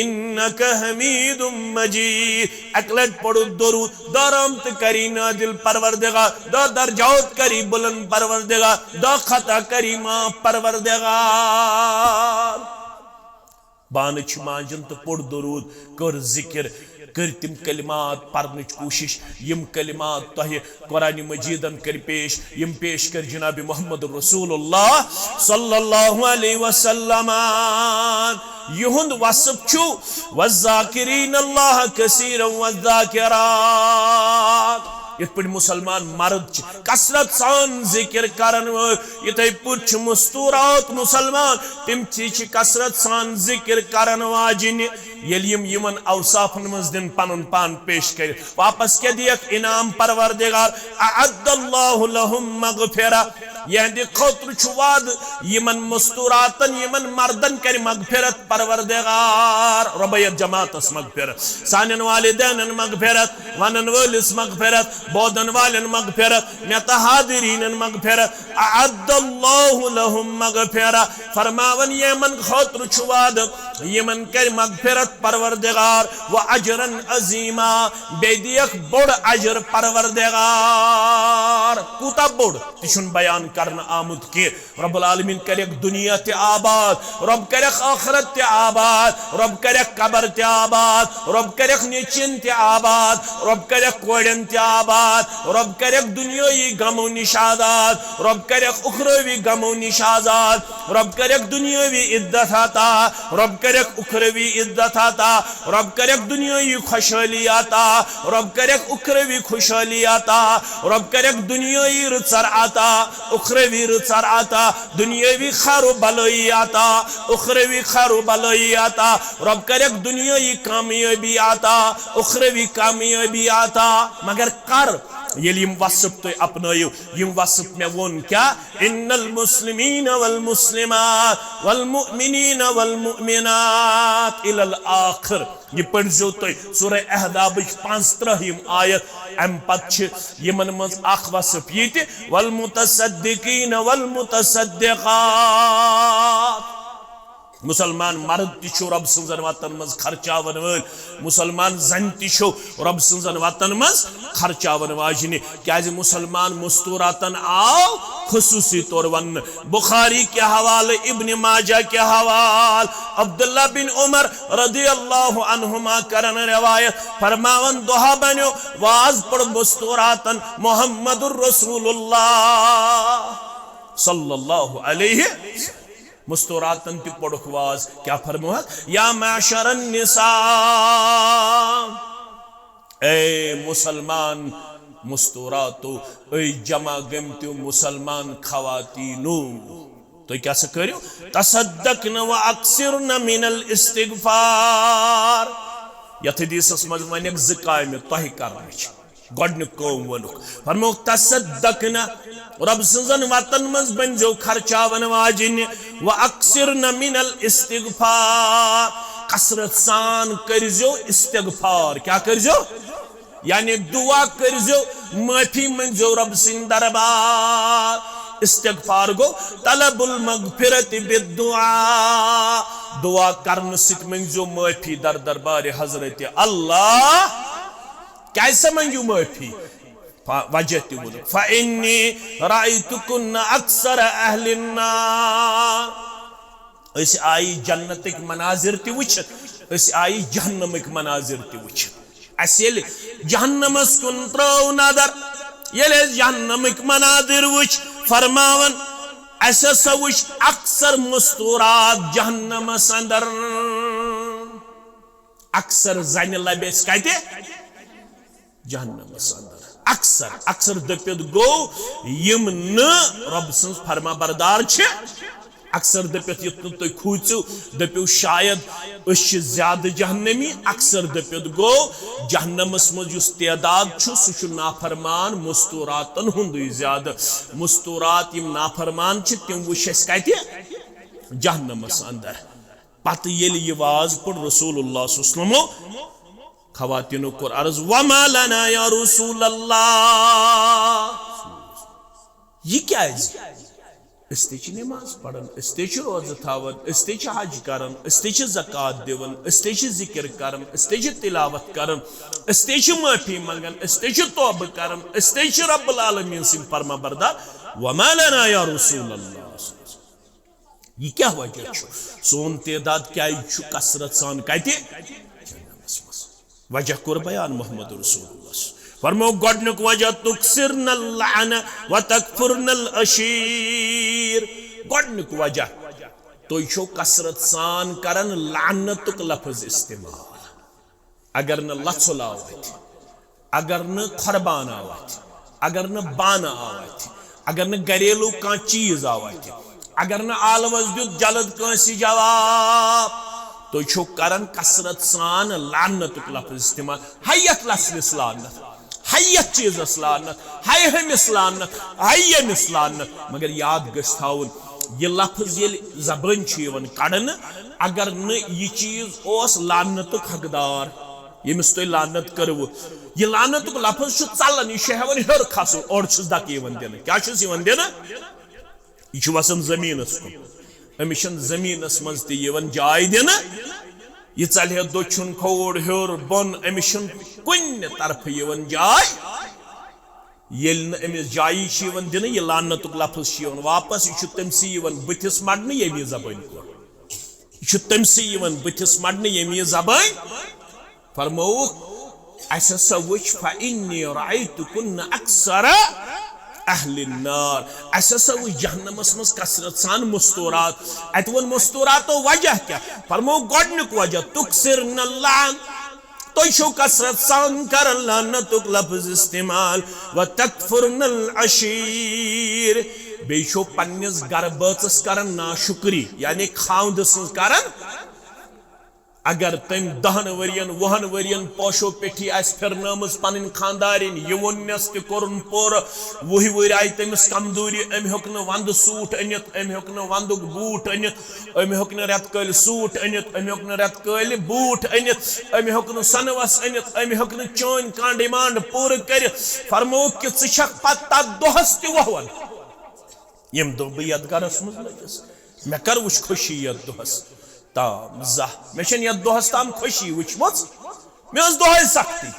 S1: इन्नका हमीदुम मजीद। अकलट पढ़ो दुरूद दरमत करी नाजिल परवरदिगार दो दर्जात करी बुलंद परवरदिगार दो खता करी मां परवरदिगार बान माजन तो पढ़ दुरूद कर जिक्र कर तिम कलिमात पढ़ने कोशिश यम कलिमात तह कुरान मजीदन कर पेश यम पेश कर जनाब मोहम्मद रसूलुल्लाह सल्लल्लाहु अलैहि वसल्लम। युहुंद वसफ छु वज़ाकिरीन अल्लाह कसीरन वज़ाकिरात। इत पे मुसलमान मर्द कसरत सान जिक्र करन इथे पुछ मस्तूरात मुसलमान तिम कसरत सान जिक्र करन वाजिन यमन अवसाफन मज दिन पन पान पेश कर वापस के दियक इनाम परवरदिगार अअद्दल्लाहु लहुम मगफिरा यहंदि खौत्र वाद यमन मस्तूरातन यमन मर्दन कर मगफिरत परवरदिगार रबयत जमातस मगफिरत सानन वालिदैन मगफिरत वनन वलिस मगफिरत बोदन वालन मगफिरत मेतहादिरीन मगफिरत अअद्दल्लाहु लहुम मगफिरा फरमावन यमन खौत्र वाद यमन कर मगफिरत परवरदिगार व अजरन अजीमा बेदियक बोड़ अजर परवरदिगार कूता बोड़ तिशुन बयान करना आमुद के रब्बुल आलमीन करे दुनिया ते आबाद रब करे आखिरत ते आबाद रब करे कब्र ते आबाद रब करे निचिन ते आबाद रब करे कोड़न ते आबाद रब करे दुनियाई गमो निशादात रब करे उखरवी गमो निशादात रब करे दुनियावी इज्जत आता रब करे उखरवी इज्जत आता रब करे दुनियाई खुशहाली आता रब करे उखरवी खुशहाली आता रब करे दुनियाई रुचर आता उखरवी रुचर आता दुनियावी खारो बलोई आता उखरवी खारो बलोई आता रब करे दुनियाई कामयाबी आता उखरवी कामयाबी आता मगर कर यम वसफ तो अपनायो यम वसफ में वोन क्या इन्नल मुस्लिमीन वल मुस्लिमात वल मुमिनीन वल मुमिनात इलल आखिर। ये पढ़ो तो सूरह अहज़ाब 35 आयत अम पछ यमन मज अख वसफ ये वल मुतसद्दिकीन वल मुतसद्दिकात। मुसलमान मर्द तिशो रब सुंजन वतन मज खर्चावन वल मुसलमान जन तिशो रब सुंजन वतन मज खर्चावन वाजने क्या मुसलमान मुस्तूरातन आओ खुसूसी तौर वन बुखारी के हवाले इब्न माजा के हवाल अब्दुल्ला बिन उमर रदियल्लाहु अन्हुमा करन रिवायत फरमावन दुहा बनो वाज पढ़ मुस्तूरातन मुहम्मदुर रसूलुल्लाह सल्लल्लाहु अलैहि मुस्तूरातन की पढ़वाज क्या फरमाया या माशरन निसा ए मुसलमान मुस्तूरातो ऐ जमा गमत्यो मुसलमान खवातीनो तो क्या करो तसद्दकन व अक्सिरन मिनल इस्तिगफार यथ हदीसस मज वन ज़काम तह कर गोडनिक कौम वनुक फरमो तसद्दकन रब सजन वतन मज बनजो खर्चावन वाजिन व अक्सिरन मिनल इस्तिगफार कसरत सान करजो इस्तिगफार क्या करजो यानी दुआ करजो माफी मंगजो रब सिंह दरबार इस्तिगफार गो तलबुल मगफिरत बिद्दुआ दुआ करन सित मंगजो माफी दर दरबार हजरत अल्लाह कैसे मंगू माफी वजह तुल फ़इन्नी रायतुकुन अक्सर अहलिन नार अस आई जन्नतिक मनाजिर ति वुछित अस आई जहन्नमिक मनाजिर ति वुछित अस येल जहन्नमस कुन त्रव नदर येल जहन्नमिक मनाजिर वुछ फरमावन अस वुछ अक्सर मुस्तूरात जहन्नमस अंदर अक्सर जन लबेस कते जहन्नमस अंदर अक्सर अक्सर दपियत गो यम न रब सन्स फरमा बरदार छे अक्सर दपियत युत तुम खूचु दपियो शायद अश ज्यादा जहन्नमी अक्सर दपियत गो जहन्नमस मज युस तदाद छु सु नाफरमान मुस्तूरातन हुंद ज्यादा मुस्तूरात यम नाफरमान छ तिम वुश कते जहन्नमस अंदर पत येल ये वाज पढ़ रसूलुल्लाह सल्लल्लाहु अलैहि वसल्लम खवातीनो कोर अर्ज वमा लना या रसूल अल्लाह ये क्या है इस्ते नमाज पढ़न इस्ते रोज़ थावन इस्ते हज करन इस्ते ज़कात दिवन इस्ते जिक्र करन इस्ते तिलावत करन इस्ते माफी मंगन इस्ते तौब करन इस्ते रब्बुल आलमीन सिंह फरमा बरदार वमा लना या रसूल अल्लाह ये क्या वजह सोन तदाद क्या कसरत सान कते वजह कोर बयान मोहम्मद रसूलुल्लाह फरमो गोडनुक वजह तुक्सिरनल लान व तकफुरनल अशीर गोडनुक वजह तो छो कसरत सान करन लानतुक लफ्ज इस्तेमाल अगर न लछुल आवत अगर न खरबान आवत अगर न बाना आवत अगर न घरेलू का चीज आवत अगर न आलवज दुत जलद कंसी जवाब तो छो करन कसरत सान लानतुक लफ्ज इस्तेमाल हयत लस्लिस लानत हयत चीज लानत हय हमिस लानत हयमिस लानत मगर याद गस्थाउन ये लफ्ज ये जबान छवन कड़न अगर न ये चीज ओस लानतुक हकदार यमिस तो लानत करव ये लानतुक लफ्ज चलन यह हेवन हर खसो और दक दिन क्या दिन यह वसन जमीनस कुन अमिस जमीनस मज तन जाय दिन यह चलह दोचुन खोड़ हर बोन अमिस कुन तरफ जाय अमिस जाय दिन यह लानतुक लफ्ज वापस यह तमसी बुथिस मड़न यमी जबान यह तमसी बुथिस मड़न यमी जबान फरमोक अस हसा वुच फ़इन्नी रायतुकुन अक्सर अहलिन नार अस हसा वुच जहन्नमस मज कसरत सान मुस्तूरात अत वो मुस्तूरात वजह क्या फरमो गोडनुक वजह तुक्सिरनल लान तो छो कसरत सान करन लानतुक लफ्ज इस्तेमाल व तकफुरनल अशीर बे छो पन्निस गर बचस करन नाशुक्री यानी खाउंद सन्स करन अगर तम 10 वरियन 20 वरियन पोशो पेठी आस फिरनमस पन खानदारिन यह वोनस तुन पोर 20 वर आई तमिस कमजोरी अम हेक वंद सूट अनित अम हेक वंदुक बूट अनित अम हेक रेतकल सूट अनित अम हेक रेतकल बूट अनित अम हेक सनवस अनित अम हेक चोन का डिमांड पूर कर फरमो कि छक पत दोहस तहवन यम दो बह यथ गरस मज लगिस मे कर वुच खुशी यथ दोहस ताम जह मे यथ दोहस ताम खुशी वुचमच मे दोह सख्ती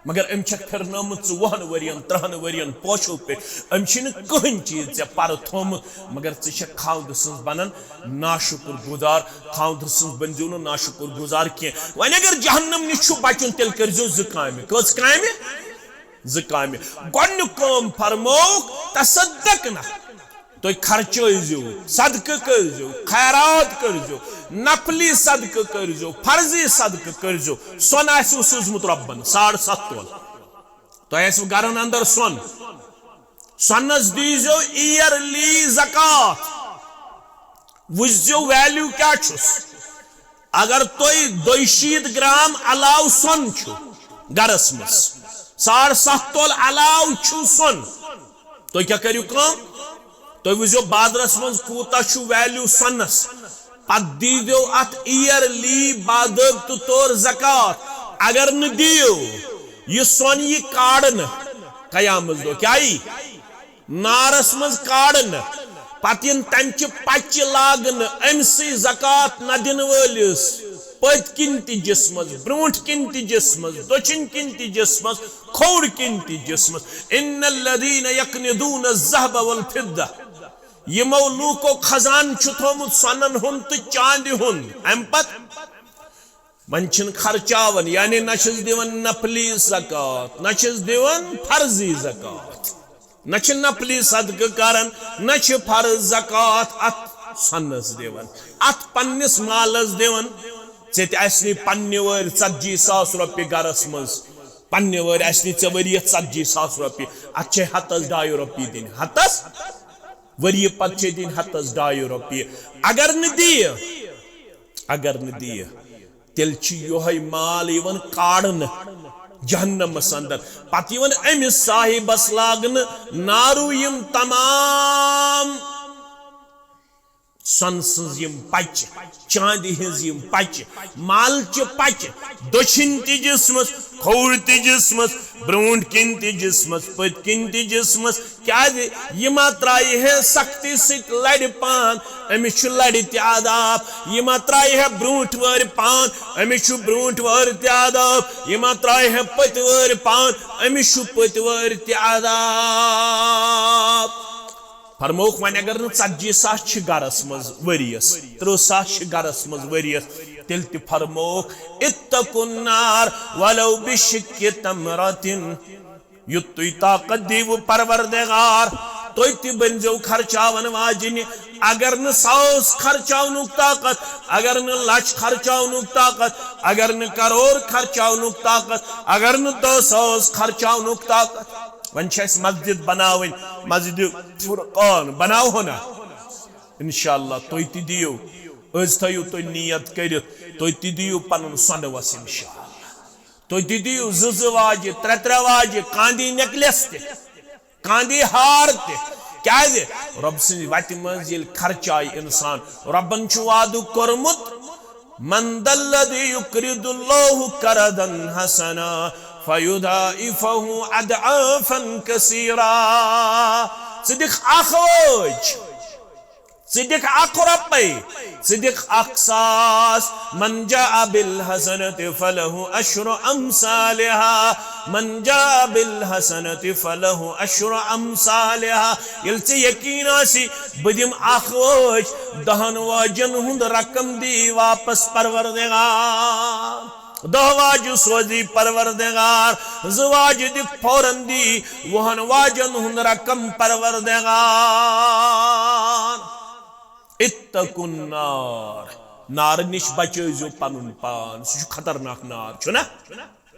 S1: मगर अम फिरनम 20 वरियन 30 वरियन पोशो पे अम कहन चीज ऐ पर थोमुत मगर ऐ खाउद सन्स बनन नाशुक्र गुजार खाउद सन्स बनजो न नाशुक्र गुजार के वन अगर जहन्नम निश बचन तेल करजो ज़काम कस काम ज़काम गोडनुक काम फरमो तसद्दकना तो खर्चो सदक करजो खैरात करजो नफली सदक करजो फर्जी सदक करजो सोन सूजमुत रब्बन 7.5 तोल तो गरन अंदर सोन सोनस दीजो ईयरली ज़कात वुझो वैल्यू क्या छुस अगर तुई 200 ग्राम अलाव सोन छु गरस मस 7.5 तोल अलाव छु सोन तो क्या करियो काम तो वुझो बादरस मस कूता छु वैल्यू सोनस पत दीदो अत ईयरली बादब तौर ज़कात अगर न दियो ये सोन ये काड़न कयामत दो क्या नारस मज काड़न पतिन तमच पच लागन अमसी ज़कात न दिन वलिस पत किन ति जिस्मस ब्रोंठ किन ति जिस्मस दोचिन किन ति जिस्मस खोड़ किन ति जिस्मस इन्नल्लज़ीन यक्निदून अज़्ज़हब वल फिद्दा यमो लूको खजान छु थोमुत सोनन हुन तो चांदी हुन अम पत मंचन खर्चावन यानी नचस दिवन नफली ज़कात नचस दिवन फर्जी ज़कात नच नफली सदक़ करन नच फर्ज ज़कात अत सन्नस दिवन अत पन्निस मालस दिवन ऐसनी पन्ने वर 40,000 रुपये गरस मज पन्ने वर ऐसनी चे वरिय 40,000 रुपये अच्छे हतस 2.5 रुपये दिन हतस वरिय पच्चे दिन हतस 2.5 रुपये अगर न दिय तेल योह माल इवन काड़न जहन्नमस अंदर पत इवन अमिस साहिबस लागन नारू यम तमाम सनसज यम पच चांदी हिज यम पच मालच पच दोछिन ति जिस्मस खोड़ ति जिस्मस ब्रोंठ किन ति जिस्मस पत किन ति जिस्मस क्या यमा त्राय है सख्ती सित लड़ पान अमिश लड़ ति आदाब यमा त्राय है ब्रोंठ वर पान अमिश ब्रोंठ वर ति आदाब यमा त्राय है पत वर पान अमिश पत वर ति आदाब फरमोख वन अगर 40,000 गरस मज वरियस 30,000 गरस मज वरियस तिल ति फरमोख इत्तकुन्नार वलौ बिशिक्कि तमरतिन युत तुई ताकत दीव परवरदिगार तो ति बंजो खर्चावन वाजिन अगर न 100 खर्चावनुक ताकत अगर न लाख खर्चावनुक ताकत अगर न करोड़ खर्चावनुक ताकत अगर न 200 खर्चावनुक ताकत वन मस्जिद बनावन मस्जिद फुरकान बनाओ होना इंशाअल्लाह तो दियो अज थो तुम नियत कर तो दियो पन सोन वस इंशाअल्लाह तो दियो 2 वाज 3 वाज कांदी नेकलेस कांदी हार क्या रब सद वत मज खर्चाय इंसान रबन वादु कोरमुत मन दल्लज़ी युक़रिदुल्लाहु करदन हसना फयुदाइफहु अदआफन कसीरा सिदिक आखोज सिदिक आखरपै सिदिक अक्सास मन जा बिल हसनति फलहु अश्रु अमसालिहा मन जा बिल हसनति फलहु अश्रु अमसालिहा यल्से यकीन आसी बदिम आखोज दहन वाजन हुंद रकम दी वापस परवरदिगार 2 वाज सोजी परवरदिगार 2 वाज दिख फौरन दी वहन वाजन हुंद रकम परवरदिगार इत्तकुन्नार नार निश बचो पनुन पान सु खतरनाक नार छु ना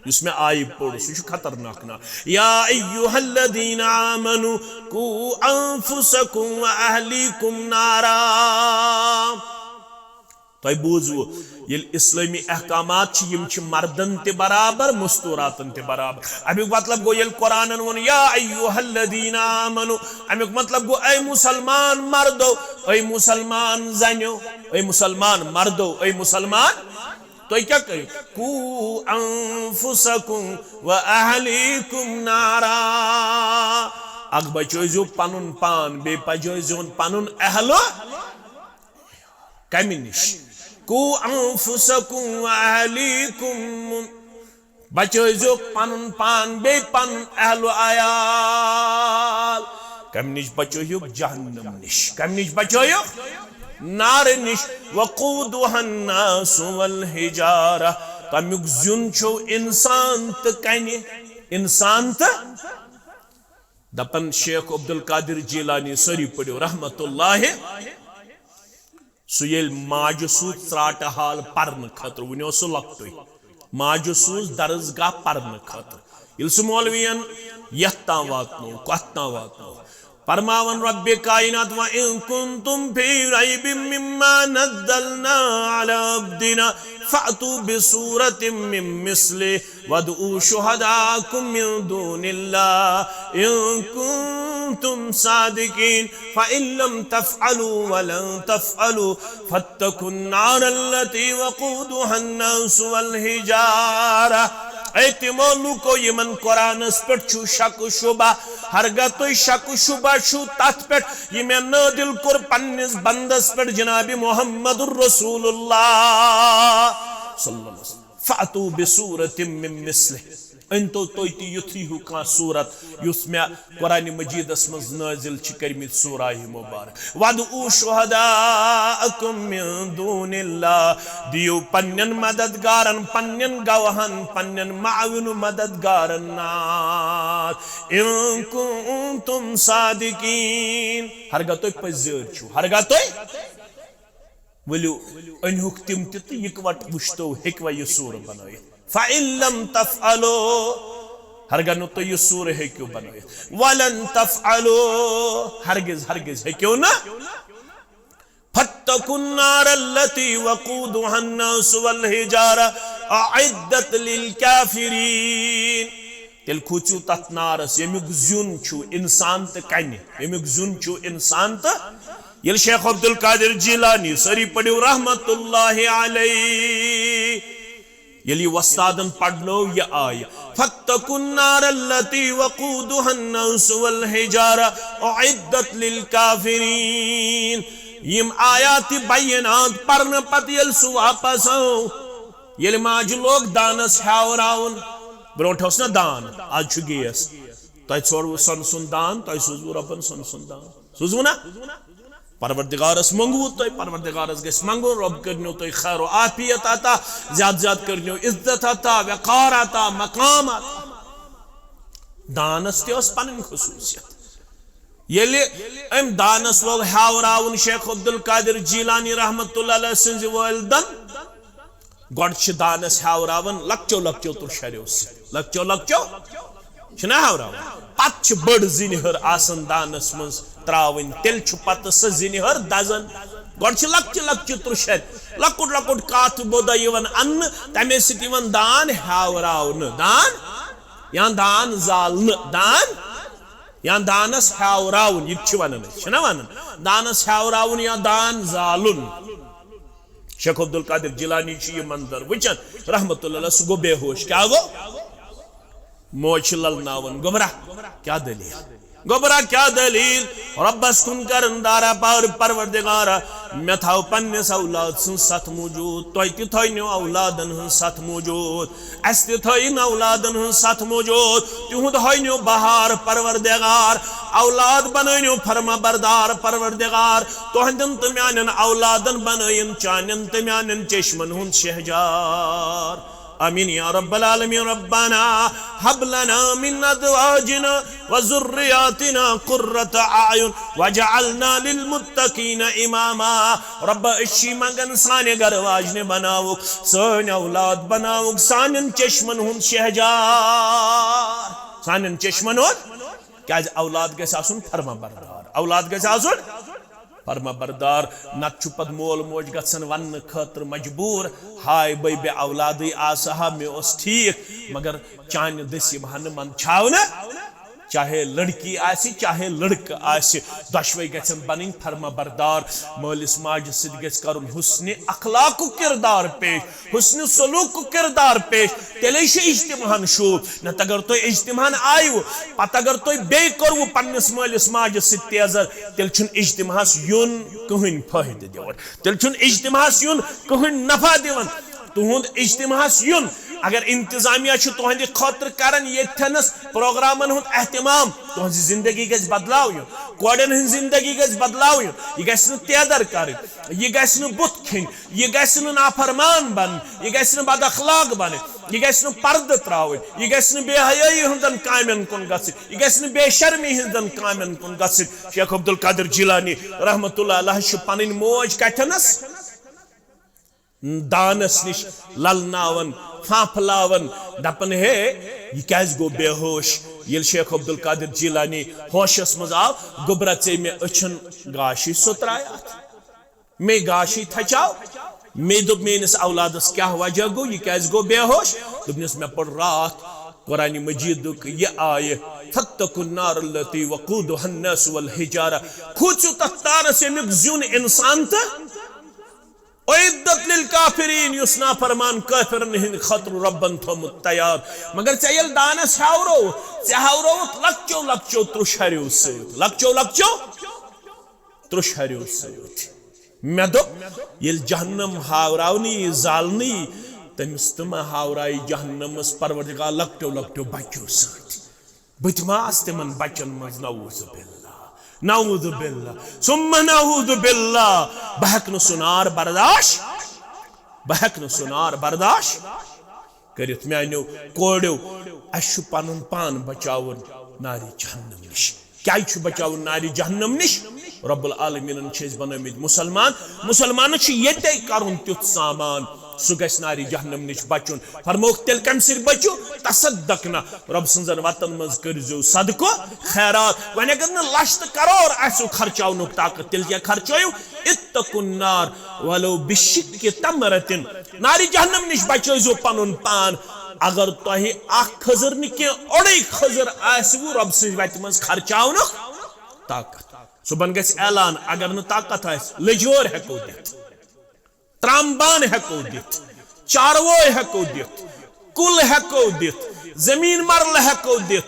S1: इसमें आई पड़ सु खतरनाक नार या अय्युहल्लज़ीना आमनु कु अनफुसकुम व अहलीकुम नारा तो बूझो ये इस्लामी अहकामात मर्दन ते बराबर मस्तूरातन ते बराबर अमुक मतलब गो ये कुरान वन या अय्युहल्लज़ीना आमनु अमुक मतलब गो ऐ मुसलमान मर्दो ऐ मुसलमान जनो ऐ मुसलमान मर्दो ऐ मुसलमान तो क्या करो कु अनफुसकुम व अहलीकुम नारा अग बचो पनुन पान बे पचो पनुन अहलो कमि निश कु अनफुसकुम व अहलीकुम बचो पनुन पान बे पनुन अहलो आयाल कम निश बचो जहन्नम निश कम निश बचो नार निश वक़ूदुहन नासु वल हिजारा तमुक जुन छो इंसान तो कने इंसान तो दपन शेख अब्दुल कादिर जीलानी सरी पड़ो रहमतुल्लाह सुयल माज सू त्राट हाल पर्न खतर वो सह लकट माजु सूज दरसगाह परन खतर यिल सु मौलवियन यत्ता वातनो कत्ता वातनो फरमावन रब्बे कायनात व इन कुंतुम फी रैबिम मिम्मा नज़्ज़लना अला अब्दिना फ़अतू बिसूरतिम मिन मिस्लि वदऊ शुहदाकुम मिन दूनिल्लाह इन कुंतुम सादिकीन फ़इन लम तफ़अलू वलन तफ़अलू फ़त्तकुन नार अल्लती वक़ूदुहा अन्नास वल हिजारा। तिमो लूको यमन कुरानस पे शक शुबा हरगा तुम शक शुबा तथ पे मे नादिल कोर पन्निस बंदस पे जनाब मुहम्मदुर रसूलुल्लाह सल्लल्लाहु अलैहि वसल्लम फ़अतू बिसूरतिम मिन मिस्लिहि अनतो तोयति युथी हु का सूरत युस मे कुरान मजीदस मज नाजिल छ करमित सूरा मुबारक वदऊ शुहदाअकुम मिन दूनिल्लाह दियो पन्नन मददगारन पन्नन गवाहन पन्नन माविन मददगारन इन कुंतुम सादिकीन हरगा तोय पजर छु हरगा तोय वलु अनहुक तिम तित यकवट मुश्तो हेकवा ये सूर बनाए फ़इन लम तफ़अलू हरगन तो ये सूर है क्यों बनाए वलन तफ़अलू हरगिज हरगिज है क्यों ना फत्तकुन नार अल्लती वक़ूदुहा अन्नास वल हिजारा अइद्दत लिल काफिरीन तेल खुचू तथ नारस यमुक जुन छु इंसान त कन्य यमुक जुन छु इंसान त यिल शेख अब्दुल कादिर जिलानी सरी पढ़ो रहमतुल्लाहि अलैहि यली वस्तादन पढ़नो ये आय फत्तकुन नार अल्लती वक़ूदुहा अन्नास वल हिजारा उइद्दत लिल काफिरीन यम आयात बय्यनात पढ़न पत यल सु वापस यली माज लोग दानस हावराउन ब्रोट होस ना दान आज छु गेस तय छोड़ सन सुन दान तय सुजु रबन सन सुन दान सुजु ना परवरदिगारस मंगू तो परवरदिगारस गस मंगू रब करनो तो खैर व आफियत आता ज्यादा ज्यादा करनो इज्जत आता वकार आता मकाम आता दानस ते पन खसूसियत येले अम दानस लोग हावराउन शेख अब्दुल कादिर जिलानी रहमतुल्लाह अलैहि सिंज वालिदन गड छ दानस हावरावन लक्चो लक्चो तो शरियोस लक्चो लक्चो छना हावरावन पत छ बड़ जिनहर आसन दानस मज त्रावन तेल छु पत स जिनहर दजन गड छ लक्चो लक्चो तो शर लकुट लकुट कात बोदा यवन अन्न तमे सितिवन दान हावरावन दान या दान जालन दान या दानस हावरावन यिछ वनन छना वनन दानस हावरावन या दान जालुन शेख अब्दुल कादिर जिलानी ये मंजर वचन रहमतुल्लाह अलैहि गो बेहोश क्या गो मोच ललनावन गोबरा क्या दलील गोबरा क्या दलील रब्बस कुन करंदारा पर परवरदिगारा मे थाव पन्निस औलाद सुन सत मौजूद तोय ति थयनो औलादन हन सत मौजूद अस ति थयन औलादन हन सत मौजूद तुहुद हयनो बहार परवरदिगार औलाद बनयनो फरमा बरदार परवरदिगार तोहंदन त म्यानन औलादन बनयन चानन त म्यानन चश्मन हन शहजार आमीन या रब्बल आलमीन रब्बना हब लना मिन अज़वाजिना व ज़ुर्रियातिना क़ुर्रत अयुन वजअलना लिल मुत्तकीना इमामा रब्ब इशी मंगन साने गरवाज ने बनाओ सन औलाद बनाओ सानन चश्मन हुन शहजार सानन चश्मन हुन क्या औलाद गस आसुन फरमा बरदार औलाद गस आसुन फरमा बरदार नत पद मोल मोज गसन वन खतर मजबूर हाय बे बे औलाद आसहा मे ओस ठीक मगर चान दसी बहन मन छाव न चाहे लड़की आसी चाहे लड़क आसी दशवे गसन बनिन फरमा बरदार मौलिस माज सिद गस करुन हुस्न अखलाक किरदार पेश हुस्न सलूक किरदार पेश तेले छ इज्तिमान शो न तगर तो इज्तिमान आयो पत अगर तो बे करव पन्नस मौलिस माज सिद तेजर तेल छुन इज्तिमास युन कहन फायदे दिवन तेल छुन इज्तिमास युन कहन नफा दिवन तुहुंद इज्तिमास युन अगर इंतजामिया तुहद खतर कर येथनस प्रोग्रामन हुंद एहतमाम तुहद जिंदगी गज बदलाव कोड़न हन जिंदगी गज बदलाव यह गस तेदर कर यह गस बुत खिन यह गस नाफरमान बन यह गस बद अखलाक बन यह गस पर्द त्राव यह गस बेहयाई हंदन कामन कुन गस यह गस बेशर्मी हंदन कामन कुन गस शेख अब्दुल कादिर जिलानी रहमतुल्लाह अलैहि पन मोज कथनस दानस निश ललनावन फाफलावन दपन हे यह क्या गो बेहोश ये शेख अब्दुल कादिर जिलानी होशस मज आव गुबरा चे मे अछन गाशी सुतराया मे गाशी थचाव मे दुप मेनिस औलादस क्या वजह गो यह क्या गो बेहोश दुपनिस मे पढ़ रात कुरान मजीद यह आय फत्तकुन्नार लती वकूदुहन्नास वल हिजारा खुचु ततार से मिक जुन इंसान त उइद्दत लिल काफिरीन युसना फरमान काफिरन हिंद खतर रब्बन थमुत तैयार मगर चयल दानस हावरो लक्चो लक्चो त्रुशहरियो सत लक्चो त्रुशहरियो सत मे दोप येल जहन्नम हावरावनी जालनी तमिस तम हावराई जहन्नमस परवरदिगार लक्टो लक्टो बच्चो सत बचमास तिमन बच्चन मज नऊज़ु बिल्लाह सुम्मा नऊज़ु बिल्लाह बहक सुनार बर्दाश्त करित म्यानो कोड़ो अशु पनुन पान बचावन नारी जहन्नम निश क्या बचावन नारी जहन्नम निश रब्बुल आलमीन बनमित मुसलमान ये करुन तुथ सामान सह गस नारी जहन्नम निश बचुन फरमोक तेल कम सि बचु तसद्दकना रब सन्जन वतन मज करजो सदको खैरात वन अगर न लक्ष करोड़ आसो खर्चाउनुक ताकत तेल क्या खर्चो इत्तकुन्नार वलो बिशिक्कि तमरतिन नारी जहन्नम निश बचो पनुन पान अगर तोहि अख खजर न के ओडे खजर आसवु रब सन्ज वत मज खर्चाउनुक ताकत सुबन गस ऐलान अगर न ताकत आस लजोर हेको दित त्रामबान हेको दित चारवोय हेको दित कुल हेको दित जमीन मरल हेको दित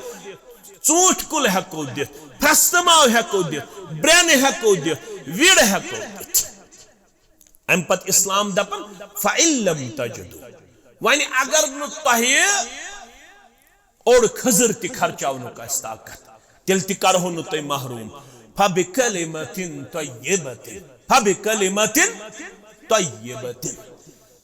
S1: चूठ कुल हेको दित फ्रस्तमाव हेको दित ब्रेन हेको दित विड़ हेको दित अम पत इस्लाम दपन फ़इल्लम तजदु वन अगर न तोहि ओड खजर ति खर्चाउनुक आस ताकत तेल ति करहो न तोहि महरूम फबिकलिमतिन तय्यबतिन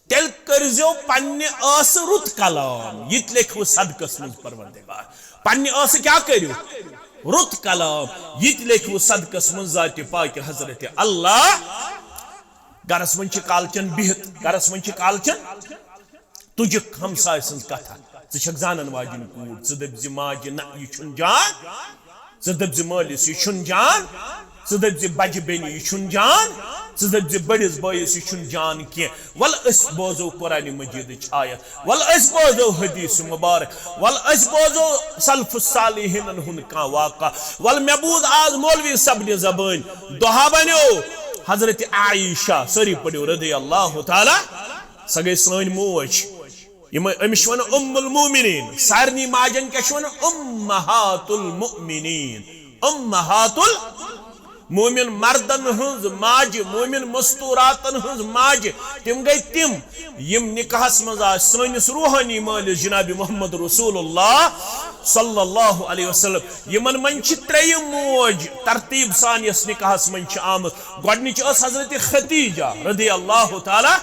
S1: तेल करजो पन्ने आस रुत कलाम यत लेखो सदकस मज परवरदिगार पन्ने आस क्या करियो रुत कलाम यत लेखो सदकस मज जात पाक हजरत अल्लाह गरस मन कालचन बिहत गरस मन कालचन तुझ हमसाय सं कथा छक जानन वाजिन कूड़ दप माज न यह जान दप मालिस यह जान दप बज बेन यह जान दप बड़िस बयस यह जान कह वल बोजो कुरान मजीद आयत वल बोजो हदीस मुबारक वल बोजो सल्फ सालिहीन हुन का वाक़ा वल मे बूद आज मौलवी सबन जबान दुहा बनो हजरत आयशा सरी पड़ो रदी अल्लाह ताला स गई सन मोज अमिश वन उम्मुल मोमिनीन सारनी माजन क्या वन उम्महातुल मोमिनीन उम्महातुल मोमिन मर्दन हज माज मोमिन मस्तूरातन हज माज तिम गई तिम यम निकाहस मज सनिस रूहानी मालिस जनाब मोहम्मद रसूलुल्लाह सल्लल्लाहु अलैहि वसल्लम यमन मन त्रेय मोज तरतीब सान यस निकाहस मन आमत गोडनिच हजरत खदीजा रदी अल्लाह ताला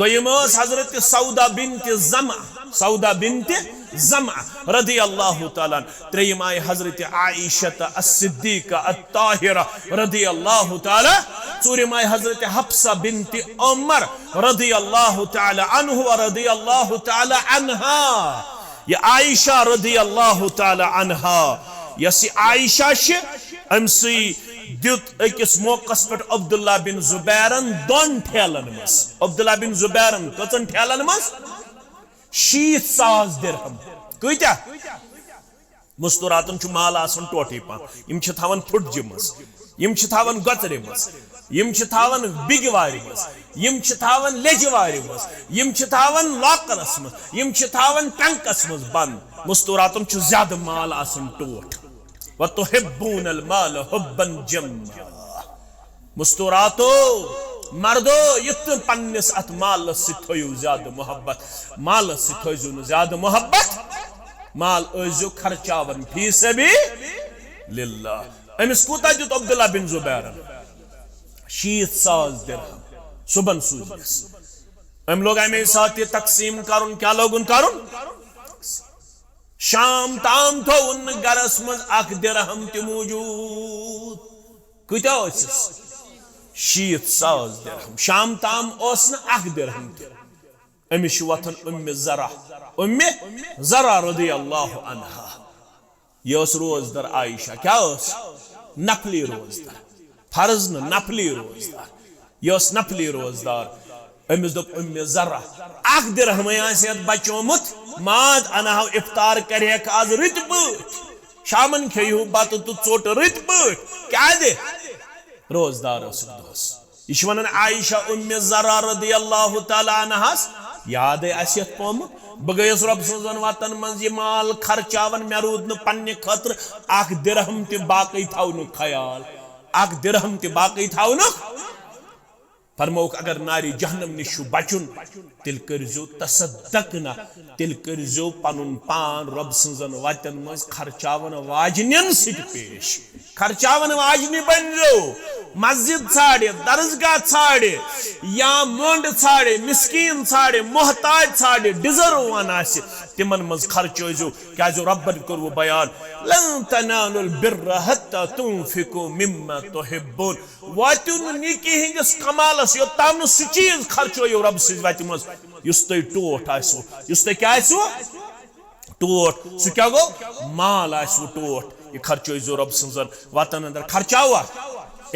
S1: दोयम हजरत सौदा बिनत ज़मा रदी अल्लाह ताला त्रेयम आय हजरत आयशा अस्सिद्दीक़ा अत्ताहिरा रदी अल्लाह ताला चूरम आय हजरत हफ्सा बिनत उमर रदी अल्लाह ताला अन्हु व रदी अल्लाह ताला अन्हा ये आयशा रदी अल्लाह ताला अन्हा यस आयशा अमसी दित अकिस मौकस पे अब्दुल्ला बिन जुबैरन दोन ठेलन मस अब्दुल्ला बिन जुबैरन कचन ठेलन मस 70,000 दिरहम कत्या मस्तूरातन माल आसन टोटे पान यम थावन फुटजि मस यम थावन गचरे मस यम थावन बिगवारि मस यम थावन लेजवारि मस यम थावन लॉकरस मस यम थावन टंकस मस बंद मस्तूरातन ज्यादा माल आसन टोट वतुहिब्बूनल माल हुब्बन जम्मा मस्तूरातो मर्दो युत पन्निस अत माल थो ज्यादा मोहब्बत माल थो ज्यादा मोहब्बत माल ऐजो खर्चावन फी सबिलिल्लाह अमिस कूता दित अब्दुल्ला बिन जुबैर 70,000 दिरहम सुबन सूजिस अम लोग अमे साथ तकसीम करुन क्या लोगुन करुन शाम ताम थो गरस मज अख दिरहम त मौजूद कूता 70,000 दिरहम शाम ताम अख दिरहम अमिश वथन उम्मे ज़रा रज़ियल्लाहु अन्हा ये रोजदार आयशा क्या नफली रोजदार फर्ज न नफली रोजदार ये नफली रोजदार अमिस दोप उम्मे ज़रा अख दिरहम बचोमुत माद अनहाव इफ्तार कर आज रित पट शामन खेयु बत तो चोट रित पट क्या दे रोजदार दोस यह वन आयशा उम्मे ज़रा रज़ियल्लाहु तआला अन्हास याद आसियत पोमुत बह गयस रब सजन वतन मज यह माल खर्चावन मे रूद न पन्ने खतर अख दिरहम ते बाकी थवन ख्याल अख दिरहम ते बाकी थवन फरमोक अगर नारी जहन्नम निश बचुन तिल करजो तसद्दकना तिल करजो पनुन पान रब सजन वतन मज खर्चावन वाजनन सिट पेश खर्चावन वाजनी बनजो मस्जिद छाड़े दरसगाह छाड़े या मोंड छाड़े मिस्कीन छाड़े मोहताज छाड़े डिजर्व वन आसे तिमन मज खर्चो क्या जो रब्बन कर बयान लन तनालुल बिर्र हत्ता तुनफिकु मिम्मा तुहिब्बुन वातुन निकी हिंदस कमालस यो ताम सु चीज खर्चो यो रब सिज वत मज युस तय टोट आसो युस तय क्या आसो टोट सु क्या गो माल आसो टोट ये खर्चो जो रब सजन वतन अंदर खर्चावा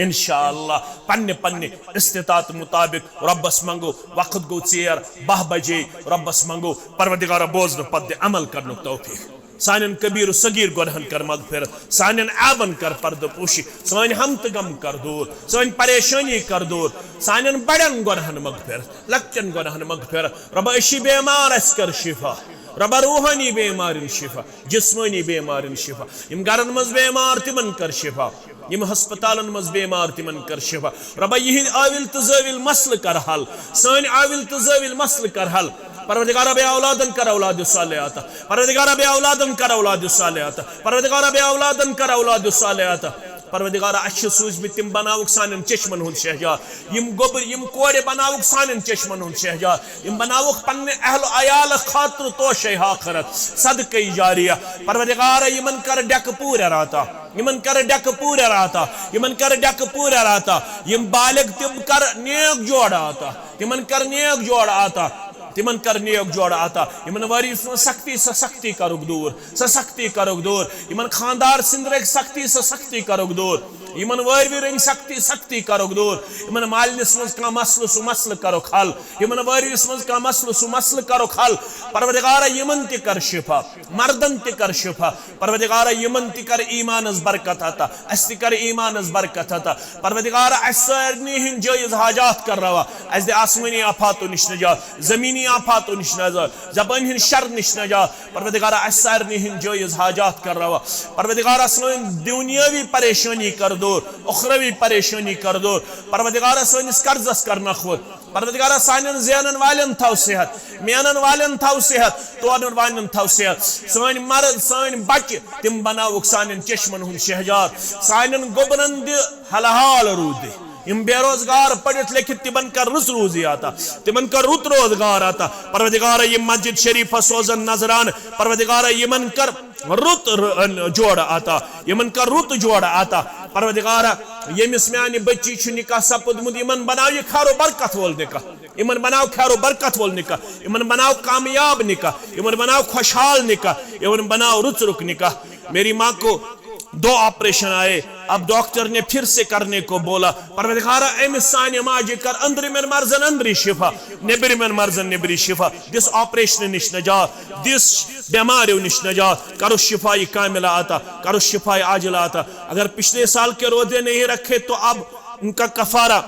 S1: इंशाअल्लाह पन्ने पन्ने इस्तिताअत मुताबिक रब्बस मंगो वक्त गो 12 बजे रब्बस मंगो परवरदिगार बोझ पद अमल करने तौफीक सानन कबीर सगीर गुनहन कर मगफिरत सानन आबन कर पर्द पोशी सान हम गम कर दूर सान परेशानी कर दूर सानन बड़न गुनहन मगफिरत लक्चन गुनहन मगफिरत रब अशी बेमार अस कर शिफा रब रूहानी बेमारिन शिफा जिस्मानी बेमारिन शिफा इम गरन मज बेमार तिमन कर शिफा इम हस्पतालन मज बेमार तिमन कर शिफा रब यह आविल तजाविल मसल कर हल सान आविल तजाविल मसल कर हल परवरदिगार बे औलादन कर औलाद सालिहात परवरदिगार बे औलादन कर औलाद सालिहात परवरदिगार बे औलादन कर औलाद सालिहात परवरदिगार अच्छ सूझ में तिम बनावुक सानन चश्मन हुन शहजार यम गोबर यम कोड़े बनावुक सानन चश्मन हुन शहजार यम बनावुक पन्ने अहल अयाल खातिर तोशे आखिरत सदक़े जारिया परवरदिगार यमन कर डक पूरा राता यमन कर डक पूरा राता यमन कर डक पूरा राता यम बालिग तिम कर नेक जोड़ा आता तिमन कर नेक जोड़ा आता तिमन कर नेक जोड़ा आता यमन वारी सख्ती करुक दूर यमन खानदार सिंदर सख्ती करुक दूर यमन वारी सख्ती करुक दूर यमन मालिनस मज का मसल सु मसल करुक हल यमन वारिस मज का मसल सु मसल करुक हल परवरदिगार यमन ते कर शिफा मर्दन ते कर शिफा परवरदिगार यमन ते कर ईमानस बरकत आता अस ते कर ईमानस बरकत आता परवरदिगार असरनी हिन जायज हाजात कर रवा अस दे आसमानी आफातो निश नजात जमीनी आफातो निश नजात जबान हिन शर निश नजात परवरदिगार असरनी हिन जायज हाजात कर रवा परवरदिगार असलन दुनियावी परेशानी कर दूर उखरवी परेशानी कर दूर परवरदिगार सनिस कर्जस कर नखवत परवरदिगार सानन ज़ेनन वालन थाव सेहत मेनन वालन थाव सेहत तोनन वालन थाव सेहत सान मर्द सान बच्चे तिम बनावुक सानन चश्मन हुन शहजार सानन गोबरन दि हलहाल रूद इम बेरोजगार पढ़ित लिखित तिमन कर रुस रोजी आता तिमन कर रुत रोजगार आता परवरदिगार ये मस्जिद शरीफ सोजन नजरान परवरदिगार यमन कर रुत जोड़ आता यमन कर रुत जोड़ आता परवरदिगार यमिस म्यानि बच्ची छु निकाह सपदमुद यमन बनाओ ये खारो बरकत वोल निकाह यमन बनाओ खारो बरकत वोल निकाह यमन बनाओ कामयाब निकाह यमन बनाओ खुशहाल निकाह यमन बनाओ रुच रुक निकाह मेरी माँ को 2 ऑपरेशन आए अब डॉक्टर ने फिर से करने को बोला परवरदिगार एमिस सानि माजे कर अंदर में मर्जन अंदरी शिफा नेबर में मर्जन नेबरी शिफा दिस ऑपरेशन निश नजात दिस बीमारियों निश नजात करो शिफाई कामिला आता करो शिफाई आजिला आता अगर पिछले साल के रोजे नहीं रखे तो अब उनका कफारा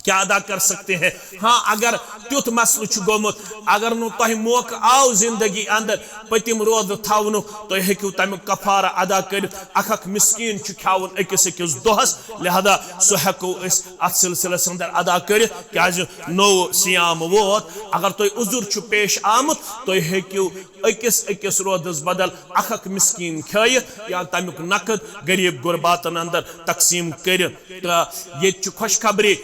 S1: क्या अदा कर सकते हैं हाँ अगर तुथ मसल गोमुत अगर नु तह मौक आव जिंदगी अंदर पतिम रोज थवन तो हेकु तम कफारा अदा कर अख मिस्कीन खावन अकिस अकिस दोहस लिहाजा सह हेको अत सिलसिलस अंदर अदा कर क्या नो सियाम वोत अगर तुम उजुर पेश आमुत तो हेकु अकिस अकिस रोदस बदल अख मिस्कीन खित या तमुक नकद गरीब गुरबातन अंदर तकसीम कर ये खुशखबरी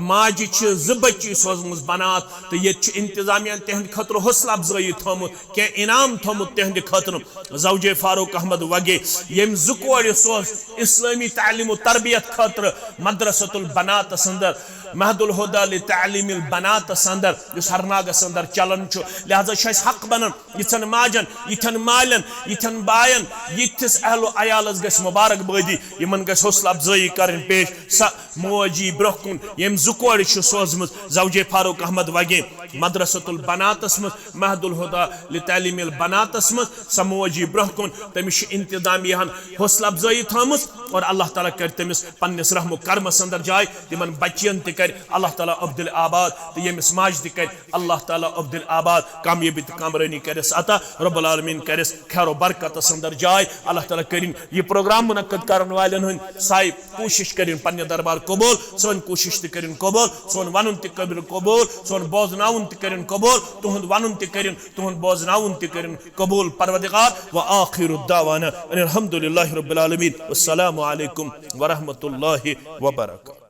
S1: माजी 2 बच्ची सोजम बनात तो ये इंतजामिया तहद खतर हौसला अफजाई थोमुत क्या इनाम थोमुत तहद खतर ज़ौजे फारूक अहमद वगे यम जुकोड़ इस्लामी तालीम तरबियत खतर मदरसतुल बनात अंदर महदुल हुदा लि तालीमिल बनात अंदर इस हरनागस अंदर चलन लिहाजा हक बनन यिथन माजन यिथन मालन यिथन बायन यिथिस अहलो अयालस गस मुबारकबादी यमन गस हौसला अफजाई करन पेश स मोजी ब्रोकुन यम जुकोड़ सोजमुत ज़ौजे फारूक अहमद वगे मदरसतुल बनातस मज महदुल हुदा लि तालीमिल बनातस मज समोजी ब्रोकुन तमिश इंतजामियान हौसला अफजाई थमस और अल्लाह ताला कर तमिस पन्निस रहम करमस अंदर जाय तिमन बच्चियन त कर अल्लाह ताला अब्दुल आबाद तो यमिस माज त कर अल्लाह ताला अब्दुल आबाद कामयाबी त कामरानी करस अता रब्बुल आलमीन करस खैर बरकत अंदर जाय अल्लाह ताला करिन ये प्रोग्राम मुनक्कद करन वालन हुन साई कोशिश करिन पन्ने दरबार कबूल सोन कोशिश त करिन कबूल सोन वनुन त कबूल सोन बोजनाउन त करिन कबूल तुहंद वनुन त करिन तुहंद बोजनाउन त करिन कबूल परवरदिगार व आखिरु दावाना अनिल हम्दुलिल्लाहि रब्बिल आलमीन अस्सलामु अलैकुम व रहमतुल्लाहि व बरकातहू।